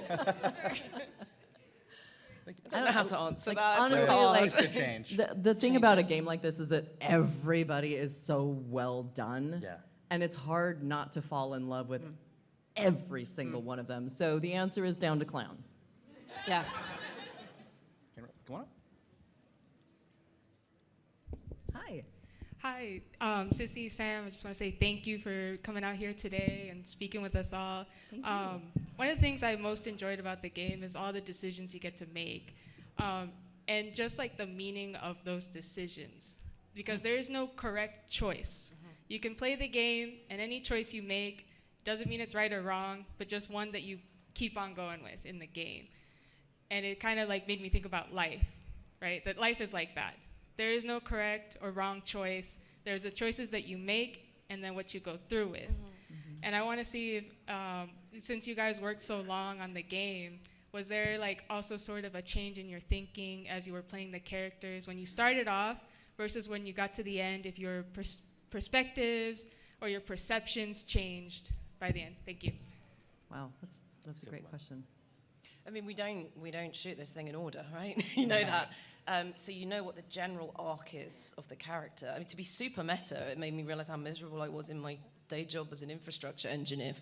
don't know how to answer Like, that. honestly, It's so hard. like, Good change. The thing about a game like this is that everybody is so well done. Yeah. And it's hard not to fall in love with every single one of them. So the answer is down to clown. Yeah. Come on up. Hi. Hi, Sissy, Sam, I just want to say thank you for coming out here today and speaking with us all. One of the things I most enjoyed about the game is all the decisions you get to make, and just like the meaning of those decisions, because there is no correct choice. You can play the game, and any choice you make doesn't mean it's right or wrong, but just one that you keep on going with in the game. And it kind of like made me think about life, right? That life is like that. There is no correct or wrong choice. There's the choices that you make and then what you go through with. And I want to see if, since you guys worked so long on the game, was there like also sort of a change in your thinking as you were playing the characters when you started off versus when you got to the end, if your perspectives or your perceptions changed by the end? Thank you. Wow, that's a great question. I mean, we don't shoot this thing in order, right? You know that. So you know what the general arc is of the character. I mean, to be super meta, it made me realize how miserable I was in my day job as an infrastructure engineer.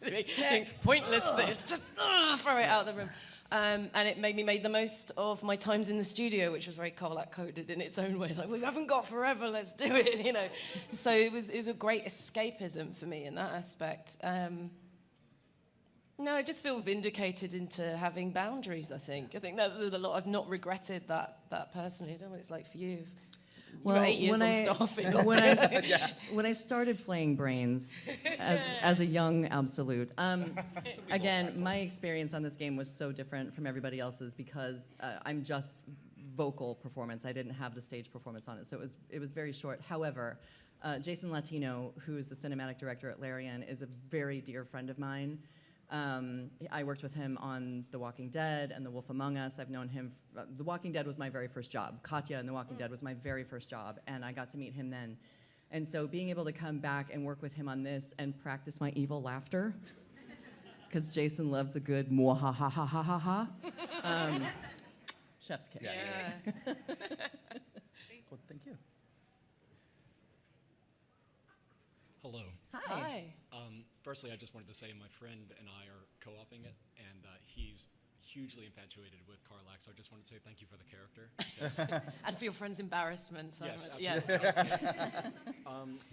Doing pointless things, just throw it out of the room. And it made me make the most of my times in the studio, which was very Colac-coded in its own way. It's like, we haven't got forever, let's do it, you know. So it was a great escapism for me in that aspect. No, I just feel vindicated into having boundaries, I think. I think that's a lot. I've not regretted that personally. I don't know what it's like for you. You got 8 years on staff. When I started playing Brains as a young absolute, again, my experience on this game was so different from everybody else's because I'm just vocal performance. I didn't have the stage performance on it, so it was very short. However, Jason Latino, who is the cinematic director at Larian, is a very dear friend of mine. I worked with him on The Walking Dead and The Wolf Among Us. I've known him. The Walking Dead was my very first job. Katya in The Walking Dead was my very first job, and I got to meet him then. And so being able to come back and work with him on this and practice my evil laughter, because Jason loves a good mwahahahahaha. Chef's kiss. Yeah. Well, thank you. Hello. Hi. Firstly, I just wanted to say my friend and I are co-oping it, and he's hugely infatuated with Karlak, so I just wanted to say thank you for the character. And for your friend's embarrassment. Yes, Yes.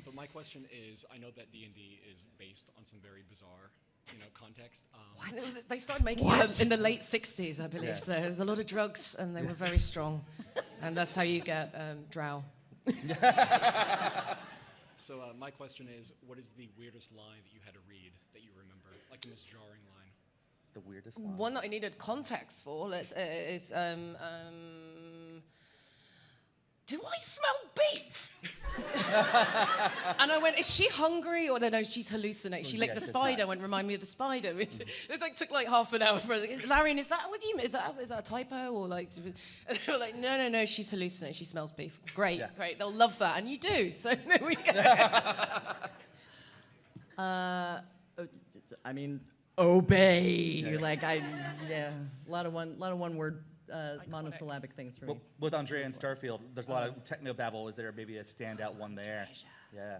But my question is, I know that D&D is based on some very bizarre, context. They started making it in the late 60s, I believe. So there's a lot of drugs, and they were very strong. And that's how you get drow. So my question is, what is the weirdest line that you had to read that you remember? Like the most jarring line? The weirdest line. One that I needed context for is, do I smell beef? And I went, is she hungry? Or no, she's hallucinating. She licked the spider. I went, remind me of the spider. It took like half an hour for Larian, is that what do you mean? Is that a typo? Or like, and they were like, no, she's hallucinating. She smells beef. Great. They'll love that. And you do. So there we go. I mean, obey. You're like, a lot of one word monosyllabic things for me. Well, with Andrea and Starfield, there's a lot of techno-babble. Is there maybe a standout one there? Yeah.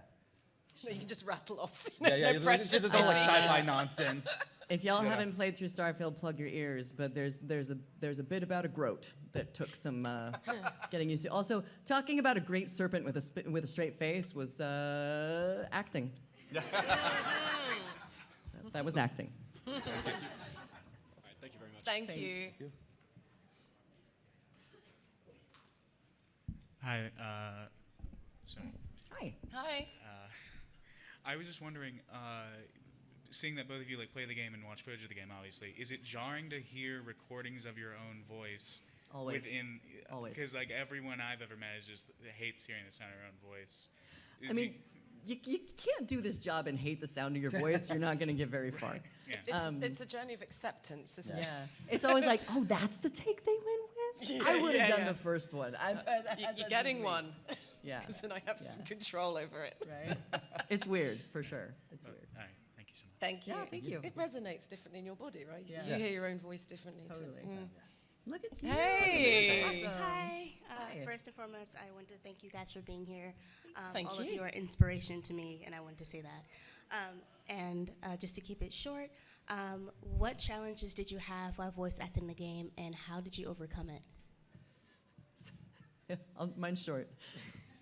You can just rattle off. Yeah. It's just all like sci-fi nonsense. If y'all haven't played through Starfield, plug your ears. But there's a bit about a groat that took some getting used to. Also, talking about a great serpent with a straight face was acting. That was acting. All right, thank you very much. Thank you. Hi. Sorry. Hi. Hi. I was just wondering, seeing that both of you play the game and watch footage of the game, obviously, is it jarring to hear recordings of your own voice? Always. Always. Because everyone I've ever met hates hearing the sound of their own voice. I mean, you can't do this job and hate the sound of your voice. You're not going to get very far. Yeah. It's a journey of acceptance, isn't it? Yeah. It's always like, oh, that's the take they went with? I would have done the first one. You're getting one. Yeah. Because then I have some control over it. Right? It's weird, for sure. It's weird. All right. Thank you so much. Thank you. Yeah, thank you. It resonates differently in your body, right? So Yeah. you hear your own voice differently. Totally. Too. Look at you. Hey. That's awesome. Hi. Hi. First and foremost, I want to thank you guys for being here. Thank all you. of you are inspiration to me, and I want to say that. And just to keep it short, what challenges did you have while voice acting the game, and how did you overcome it? Mine's short.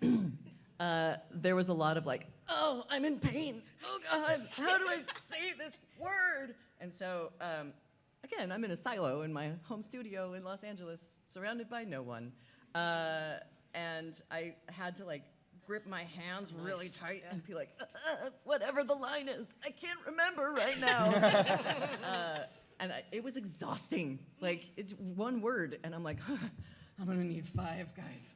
There was a lot of oh, I'm in pain. Oh, God, how do I say this word? And so, again, I'm in a silo in my home studio in Los Angeles, surrounded by no one. And I had to, grip my hands really tight and be like, whatever the line is, I can't remember right now. And it was exhausting. One word, and I'm like, I'm gonna need 5 guys.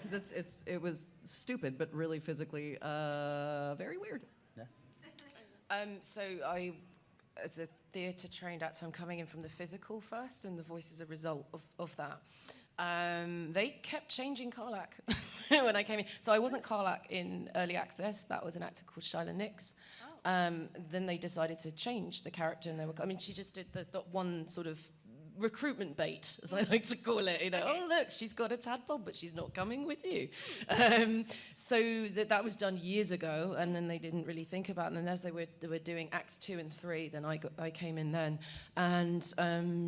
Because it was stupid, but really physically very weird. So I, as a theatre trained actor, I'm coming in from the physical first, and the voice is a result of that. They kept changing Karlak when I came in. So I wasn't Karlak in early access. That was an actor called Shyla Nix. Then they decided to change the character, and she just did the one sort of recruitment bait, as I like to call it. Oh look, she's got a tadpole, but she's not coming with you. So that was done years ago, and then they didn't really think about it. And then as they were doing acts 2 and 3, then I came in then, and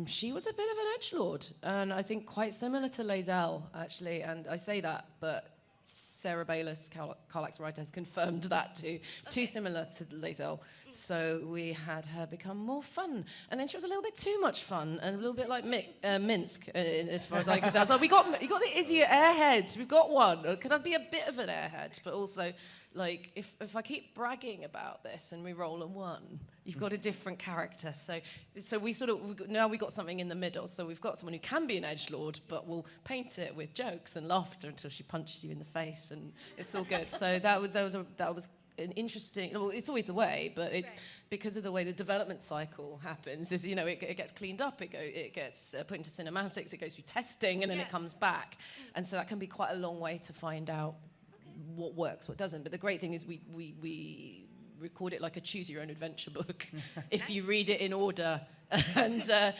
she was a bit of an edgelord, and I think quite similar to Lae'zel actually. And I say that, but Sarah Bayless, Karlak's writer, has confirmed that too. Too similar to Lae'zel. So we had her become more fun. And then she was a little bit too much fun, and a little bit like Minsk, as far as I can tell. So we got the idiot airhead. We've got one. Could I be a bit of an airhead? But also, if I keep bragging about this and we roll a 1, you've got a different character. So we now we got something in the middle. So we've got someone who can be an edgelord, but we'll paint it with jokes and laughter until she punches you in the face, and it's all good. So that was an interesting. Well, it's always the way, but it's because of the way the development cycle happens. Is it gets cleaned up, it gets put into cinematics, it goes through testing, and then it comes back, and so that can be quite a long way to find out what works, what doesn't. But the great thing is we record it like a choose your own adventure book if you read it in order. And so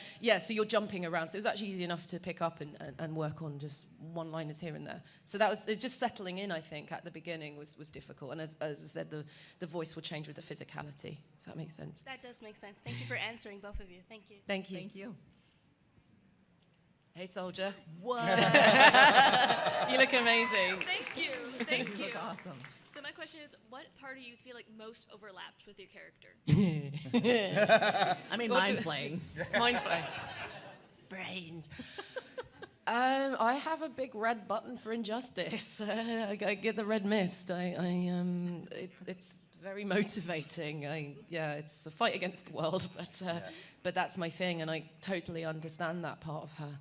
you're jumping around. So it was actually easy enough to pick up and work on just one-liners here and there. So it's just settling in, I think, at the beginning was difficult. And as I said, the voice will change with the physicality, if that makes sense. That does make sense. Thank you for answering, both of you. Thank you. Thank you. Thank you. Hey, soldier. What? You look amazing. Thank you. Thank You you. look awesome. So my question is, what part do you feel like most overlapped with your character? I mean, Well, mind to- playing. Mind play. Brains. I have a big red button for injustice. I get the red mist. It's very motivating. It's a fight against the world, but that's my thing, and I totally understand that part of her.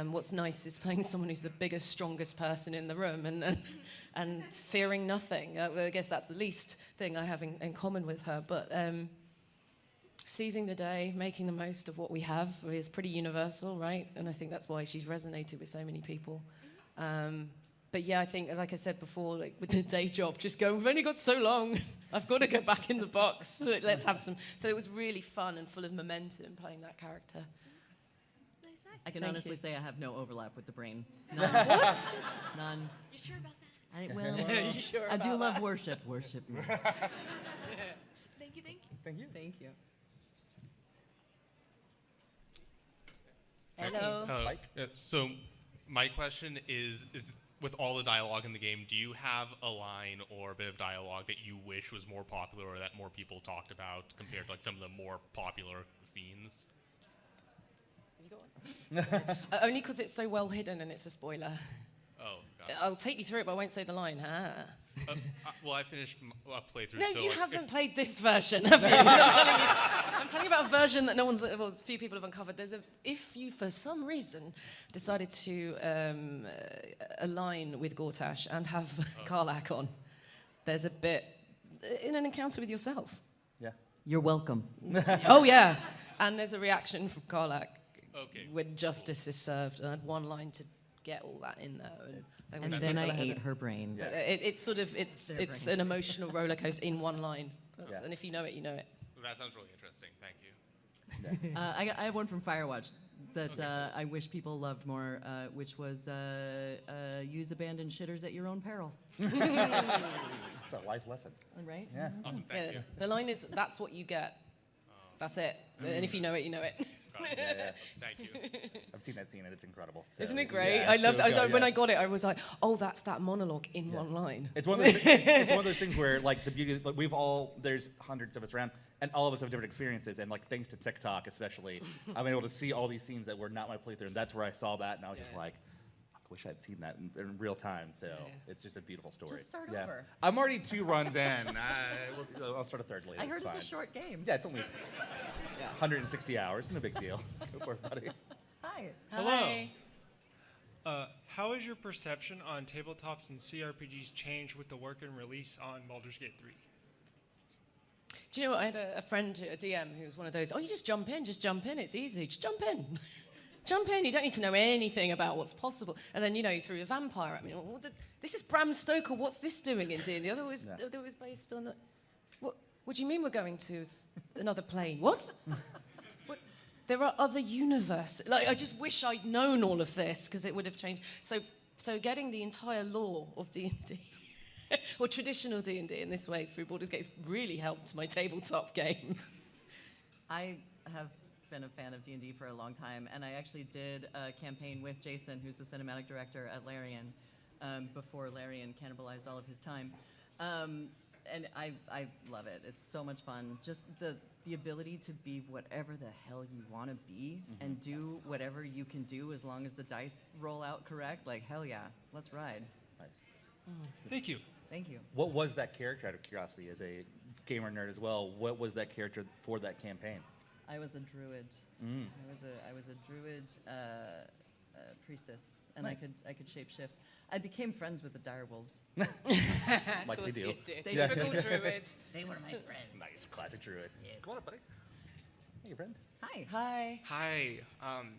What's nice is playing someone who's the biggest, strongest person in the room, and fearing nothing. I guess that's the least thing I have in common with her. But seizing the day, making the most of what we have is pretty universal, right? And I think that's why she's resonated with so many people. But yeah, I think, like I said before, like with the day job, just go, we've only got so long. I've got to go back in the box. Let's have some. So it was really fun and full of momentum playing that character. Nice. I can Thank honestly you. say I have no overlap with the brain. None. What? None. You sure about that? Well, You sure I do about love that? worship. Worship me. Thank you. Thank you. Thank you. Hello. Spike? So my question is with all the dialogue in the game, do you have a line or a bit of dialogue that you wish was more popular or that more people talked about compared to like some of the more popular scenes? Only because it's so well hidden and it's a spoiler. Oh, God. I'll take you through it, but I won't say the line. Well, I finished a playthrough. No, so you if- haven't played this version, have you? I'm telling you about a version that a few people have uncovered. If you, for some reason, decided to align with Gortash and have Karlak on, there's a bit in an encounter with yourself. Yeah. You're welcome. Oh, yeah. And there's a reaction from Karlak Okay. when justice is served. And I had one line to get all that in there. And wish then people I had ate it. her brain. Yeah. It's an emotional roller coaster in one line. Yeah. And if you know it, you know it. That sounds really interesting. Thank you. I have one from Firewatch that I wish people loved more, which was use abandoned shitters at your own peril. It's a life lesson. Right? Yeah. Awesome. Thank you. The line is, that's what you get. That's it. And if you know it, you know it. Yeah. Thank you. I've seen that scene and it's incredible. So, Isn't it great? yeah, I it's loved so it. good, When yeah. I got it, I was like, oh, that's that monologue in one line. It's one of those. It's one of those things where, like, the beauty. Like, there's hundreds of us around, and all of us have different experiences. And like, thanks to TikTok, especially, I've been able to see all these scenes that were not my playthrough, and that's where I saw that, and I was just like, I wish I'd seen that in real time. So it's just a beautiful story. Just start yeah. over. I'm already 2 runs in. I'll start a third later. I heard it's fine. a short game. Yeah, it's only 160 hours. No big deal. Go for it, buddy. Hi. Hello. How has your perception on tabletops and CRPGs changed with the work and release on Baldur's Gate 3? Do you know what? I had a friend, a DM, who was one of those, oh, you just jump in, it's easy, just jump in. Jump in, you don't need to know anything about what's possible. And then, you threw a vampire at me. Well, this is Bram Stoker, what's this doing in D&D? The other was based on, what do you mean we're going to another plane? What? There are other universes. Like, I just wish I'd known all of this, because it would have changed. So getting the entire lore of D&D, or traditional D&D in this way through Baldur's Gate has really helped my tabletop game. I have been a fan of D&D for a long time, and I actually did a campaign with Jason, who's the cinematic director at Larian, before Larian cannibalized all of his time. And I love it. It's so much fun. Just the ability to be whatever the hell you want to be and do whatever you can do as long as the dice roll out correct. Like, hell yeah, let's ride. Nice. Thank you. Thank you. What was that character, out of curiosity, as a gamer nerd as well? What was that character for that campaign? I was a druid. I was a druid priestess, and Nice. I could shapeshift. I became friends with the direwolves. Like Of we course do. you did. Yeah. Typical druid. They were my friends. Nice, classic druid. Yes. Come on up, buddy. Hey, friend. Hi. Hi. Hi.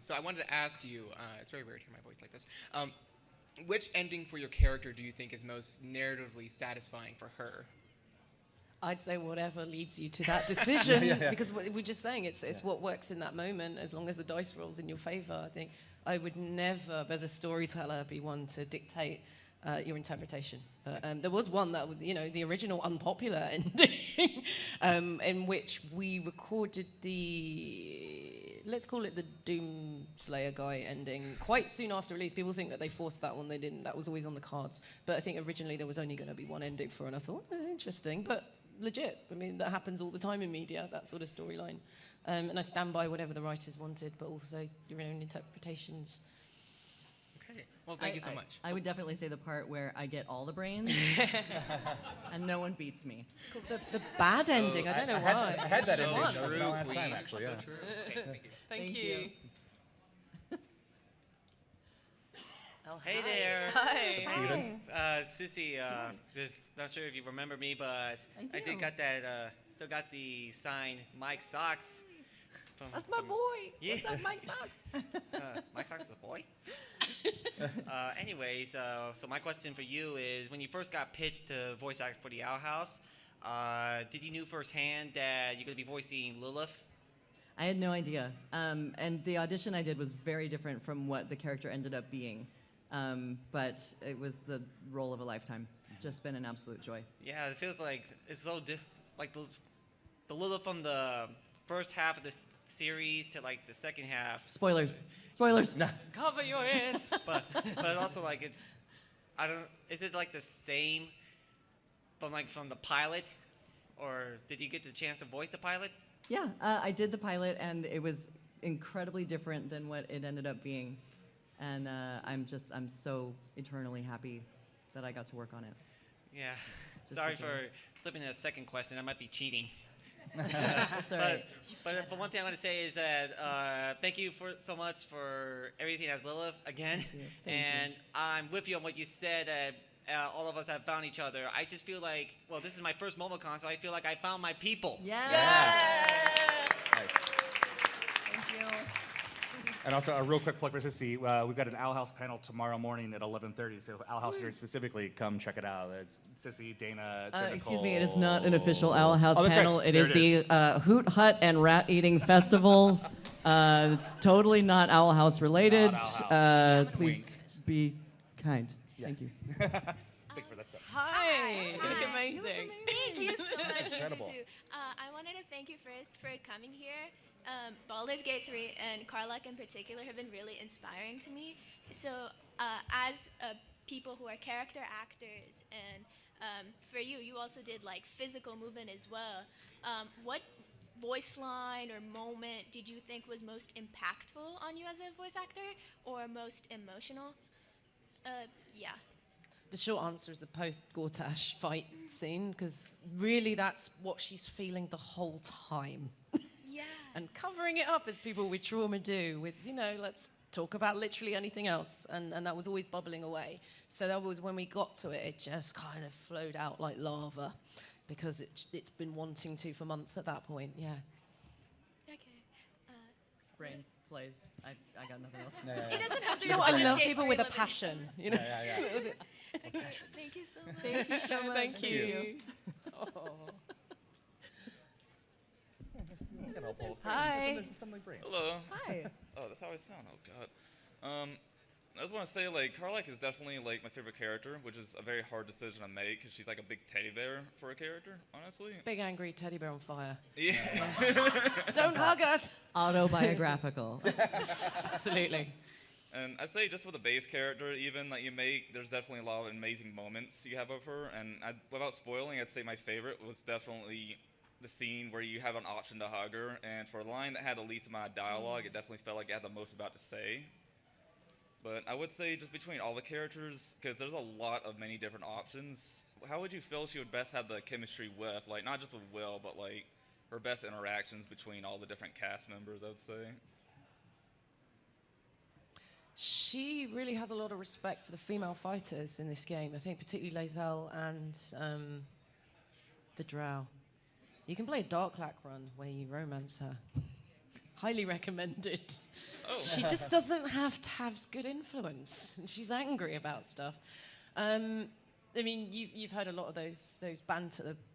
So I wanted to ask you, it's very rare to hear my voice like this. Which ending for your character do you think is most narratively satisfying for her? I'd say whatever leads you to that decision, Yeah. because we're just saying it's what works in that moment, as long as the dice rolls in your favor. I think I would never, as a storyteller, be one to dictate your interpretation. But there was one that was, the original unpopular ending, in which we recorded the let's call it the Doom Slayer guy ending. Quite soon after release, people think that they forced that one. They didn't. That was always on the cards. But I think originally there was only going to be one ending for it, and I thought, interesting, but legit. I mean, that happens all the time in media, that sort of storyline. And I stand by whatever the writers wanted, but also your own interpretations. Okay. Well, thank you so much. I would definitely say the part where I get all the brains and no one beats me. It's called the bad ending. I don't know why. I had that So ending true, the last Queen. time, actually. So Yeah. true. Okay, thank you. Thank you. Oh, Hey there. Hi. Steven. Sissy, just not sure if you remember me, but I do. did got that, still got the signed Mike Socks. That's my boy. Yeah. What's up, Mike Fox? Mike Socks is a boy? Anyways, so my question for you is, when you first got pitched to voice act for the Owl House, did you know firsthand that you're going to be voicing Lilith? I had no idea. And the audition I did was very different from what the character ended up being. But it was the role of a lifetime. Just been an absolute joy. Yeah, it feels like it's so like the Lilith from the first half of this series to like the second half. Spoilers. Spoilers. Cover your ears. but also like is it like the same from the pilot, or did you get the chance to voice the pilot? Yeah, I did the pilot, and it was incredibly different than what it ended up being. And I'm so eternally happy that I got to work on it. Yeah. Just Sorry a joy. for slipping in a second question. I might be cheating. That's all right. But one thing I want to say is that thank you so much for everything as Lilith again. Thank And I'm with you on what you said. All of us have found each other. I just feel like, well, this is my first MomoCon, so I feel like I found my people. Yeah. Nice. Thank you. And also a real quick plug for Sissy. We've got an Owl House panel tomorrow morning at 11:30. So Owl House here specifically, come check it out. It's Sissy, Dana, Sarah Excuse me, Nicole. it is not an official Owl House Oh, that's panel. right. It There is it the is. Hoot Hut and Rat Eating Festival. It's totally not Owl House related. Not Owl House. Please be kind. Thank you. Thank you for that stuff. Hi. You look amazing. Thank you so much, you incredible. two. I wanted to thank you first for coming here. Baldur's Gate 3 and Karlach in particular have been really inspiring to me. So as people who are character actors, and for you also did like physical movement as well. What voice line or moment did you think was most impactful on you as a voice actor, or most emotional? Yeah. The short answer is the post-Gortash fight scene, because really that's what she's feeling the whole time. Yeah. And covering it up as people with trauma do, with, let's talk about literally anything else. And that was always bubbling away. So that was when we got to it, it just kind of flowed out like lava, because it's been wanting to for months at that point, yeah. Okay. Brains, flays. I got nothing else. It doesn't have to Do be you know what? I Baldur's love Gate people 3 with a living. passion, Okay, thank you so much. Thank you so much. Thank you. Oh. Hi. Hello. Hi. Oh, that's how I sound. Oh God. I just want to say, like, Karlach is definitely like my favorite character, which is a very hard decision to make because she's like a big teddy bear for a character, honestly. Big angry teddy bear on fire. Yeah. Don't hug us. Autobiographical. Absolutely. And I'd say just with the base character, even that you make, there's definitely a lot of amazing moments you have of her. And without spoiling, I'd say my favorite was definitely the scene where you have an option to hug her. And for a line that had the least amount of dialogue, it definitely felt like it had the most about to say. But I would say just between all the characters, because there's a lot of many different options, how would you feel she would best have the chemistry with? Like, not just with Will, but like her best interactions between all the different cast members, I would say. She really has a lot of respect for the female fighters in this game. I think particularly Lae'zel and the Drow. You can play a Darklack run where you romance her. Highly recommended. Oh. She just doesn't have to have good influence. She's angry about stuff. I mean, you've heard a lot of those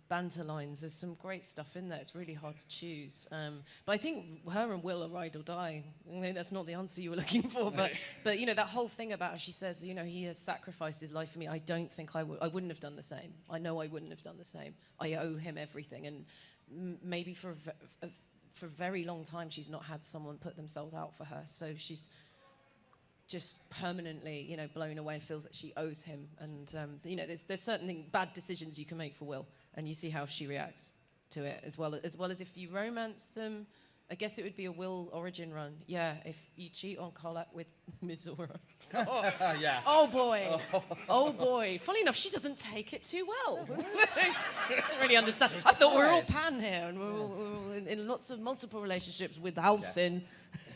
banter lines. There's some great stuff in there. It's really hard to choose. But I think her and Will are ride or die. That's not the answer you were looking for. But that whole thing about her, she says, he has sacrificed his life for me. I don't think I wouldn't have done the same. I know I wouldn't have done the same. I owe him everything. And maybe for for a very long time, she's not had someone put themselves out for her. So she's just permanently, you know, blown away, feels that she owes him. And, you know, there's certain bad decisions you can make for Will, and you see how she reacts to it, as well as if you romance them. I guess it would be a Will origin run. Yeah, if you cheat on Karlach with Mizora. Yeah. Oh boy. Oh boy. Funny enough, she doesn't take it too well. I don't really understand. I thought we were all pan here, and we're all in lots of multiple relationships with Halsin.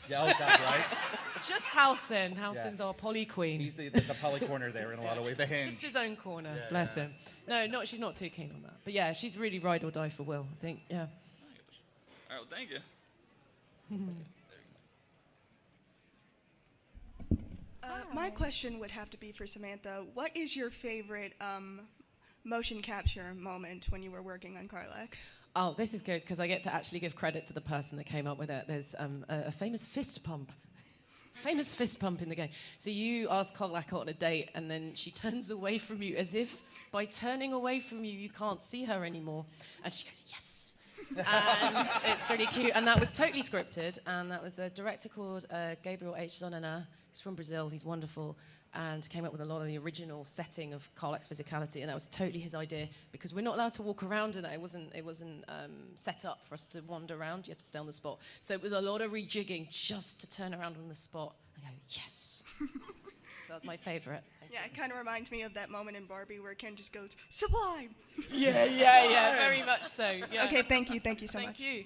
Yeah, oh God, right? Just Halsin. Halsin's our poly queen. He's the poly corner there in a lot of ways. The hinge. Just his own corner. Bless him. No, she's not too keen on that. But yeah, she's really ride or die for Will, I think. Yeah. All right, well, thank you. My question would have to be for Samantha. What is your favorite motion capture moment when you were working on Karlach? Oh, this is good because I get to actually give credit to the person that came up with it. There's a famous fist pump. Famous fist pump in the game. So you ask Karlach on a date and then she turns away from you as if by turning away from you, you can't see her anymore. And she goes, yes. And it's really cute. And that was totally scripted. And that was a director called Gabriel H. Zonana. He's from Brazil. He's wonderful. And came up with a lot of the original setting of Karlach's physicality, and that was totally his idea because we're not allowed to walk around in that. It wasn't set up for us to wander around. You had to stay on the spot. So it was a lot of rejigging just to turn around on the spot and go, yes. So that was my favorite. Yeah, it kind of reminds me of that moment in Barbie where Ken just goes, sublime. Yeah, very much so. Yeah. Okay, thank you so much. Thank you.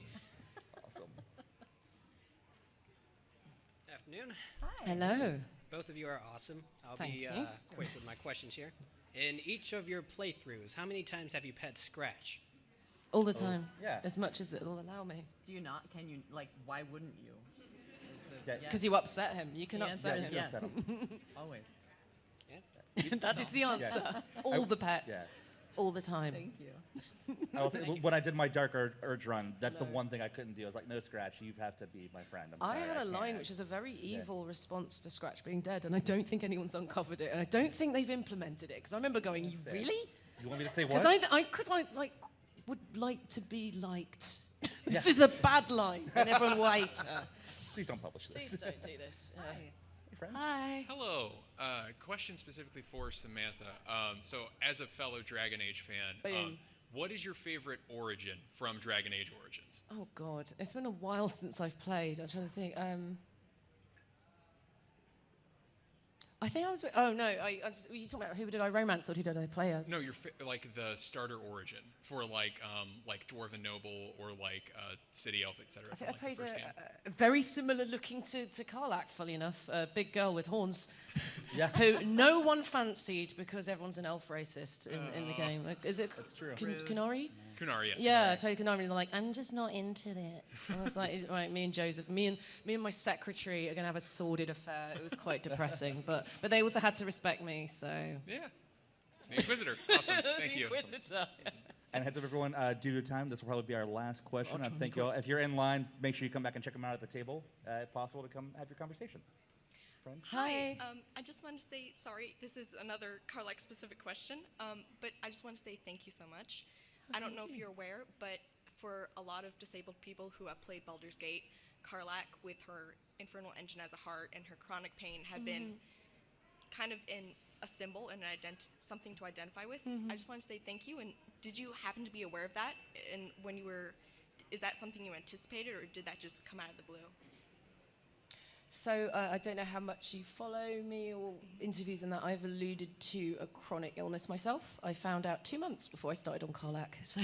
Awesome. Afternoon. Hi. Hello. Both of you are awesome. I'll Thank be you. quick with my questions here. In each of your playthroughs, how many times have you pet Scratch? All the time. Yeah. As much as it'll allow me. Do you not? Can you, like, why wouldn't you? Because you upset him. You can The upset answer him. is yes. Always. Yeah. That is the answer. All the pets. All the time. Thank you. I was, when I did my Dark Urge run, that's the one thing I couldn't do. I was like, no, Scratch, you have to be my friend. I'm I sorry, had a line can't. which is a very evil response to Scratch being dead, and I don't think anyone's uncovered it, and I don't think they've implemented it, because I remember going, you really? You want me to say what? Because I could would like to be liked. This is a bad line, and everyone will hate her. Please don't publish this. Please don't do this. Hi. Hello. Question specifically for Samantha. So, as a fellow Dragon Age fan, what is your favorite origin from Dragon Age Origins? Oh God, it's been a while since I've played. I'm trying to think. I think I was. Oh no, were you talking about who did I romance or who did I play as? No, like the starter origin for like Dwarven Noble or like City Elf, etc. I think I the played first game. very similar looking to Karlach, fully enough. A big girl with horns. Yeah. Who no one fancied because everyone's an elf racist in the game. Is it? That's true. Kunari? Kunari, yes. Yeah, I played Kunari and they're like, I'm just not into it. And I was like, right, me and Joseph, me and my secretary are going to have a sordid affair. It was quite depressing, but they also had to respect me, so. Yeah. The Inquisitor. Awesome. Thank you. Inquisitor. And heads up, everyone, due to time, this will probably be our last question. I thank you all. If you're in line, make sure you come back and check them out at the table, if possible, to come have your conversation. Friend? Hi. I just wanted to say, sorry, this is another Karlach-specific question, but I just want to say thank you so much. I don't know if you're aware, but for a lot of disabled people who have played Baldur's Gate, Karlach, with her Infernal Engine as a heart and her chronic pain, have been kind of in a symbol and something to identify with. I just want to say thank you. And did you happen to be aware of that? And when you were, is that something you anticipated, or did that just come out of the blue? So I don't know how much you follow me or interviews and that. I've alluded to a chronic illness myself. I found out 2 months before I started on Karlach. So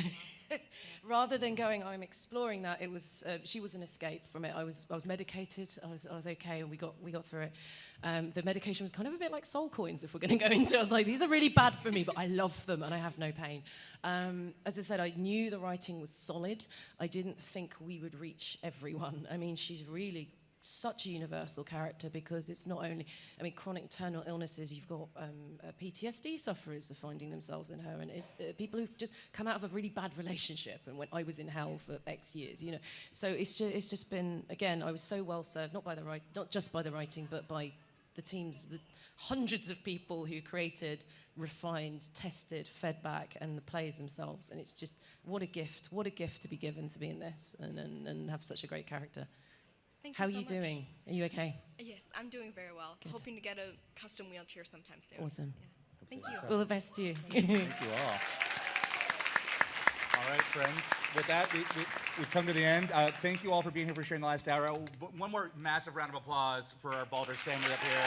rather than going, I'm exploring that, it was she was an escape from it. I was medicated. I was okay, and we got through it. The medication was kind of a bit like soul coins, if we're going to go into it. I was like, these are really bad for me, but I love them and I have no pain. As I said, I knew the writing was solid. I didn't think we would reach everyone. I mean, she's really such a universal character because it's not only, I mean, chronic terminal illnesses, you've got PTSD sufferers are finding themselves in her, and people who've just come out of a really bad relationship and when I was in hell for X years, you know. So it's just been, again, I was so well served, not just by the writing, but by the teams, the hundreds of people who created, refined, tested, fed back, and the players themselves. And it's just, what a gift to be given to be in this and have such a great character. Thank How you are so you much. doing? Are you okay? Yes, I'm doing very well. Good. Hoping to get a custom wheelchair sometime soon. Awesome. Yeah. Thank you. All the best to you. Thank you all. All right, friends. With that, we've come to the end. Thank you all for being here, for sharing the last hour. One more massive round of applause for our Baldur's family up here.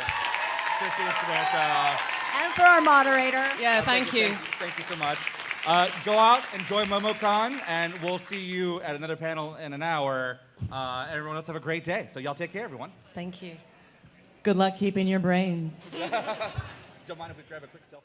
Sissy and Samantha. And for our moderator. Yeah, thank you. Thank you so much. Go out, enjoy MomoCon, and we'll see you at another panel in an hour. Everyone else have a great day. So y'all take care, everyone. Thank you. Good luck keeping your brains. Don't mind if we grab a quick selfie?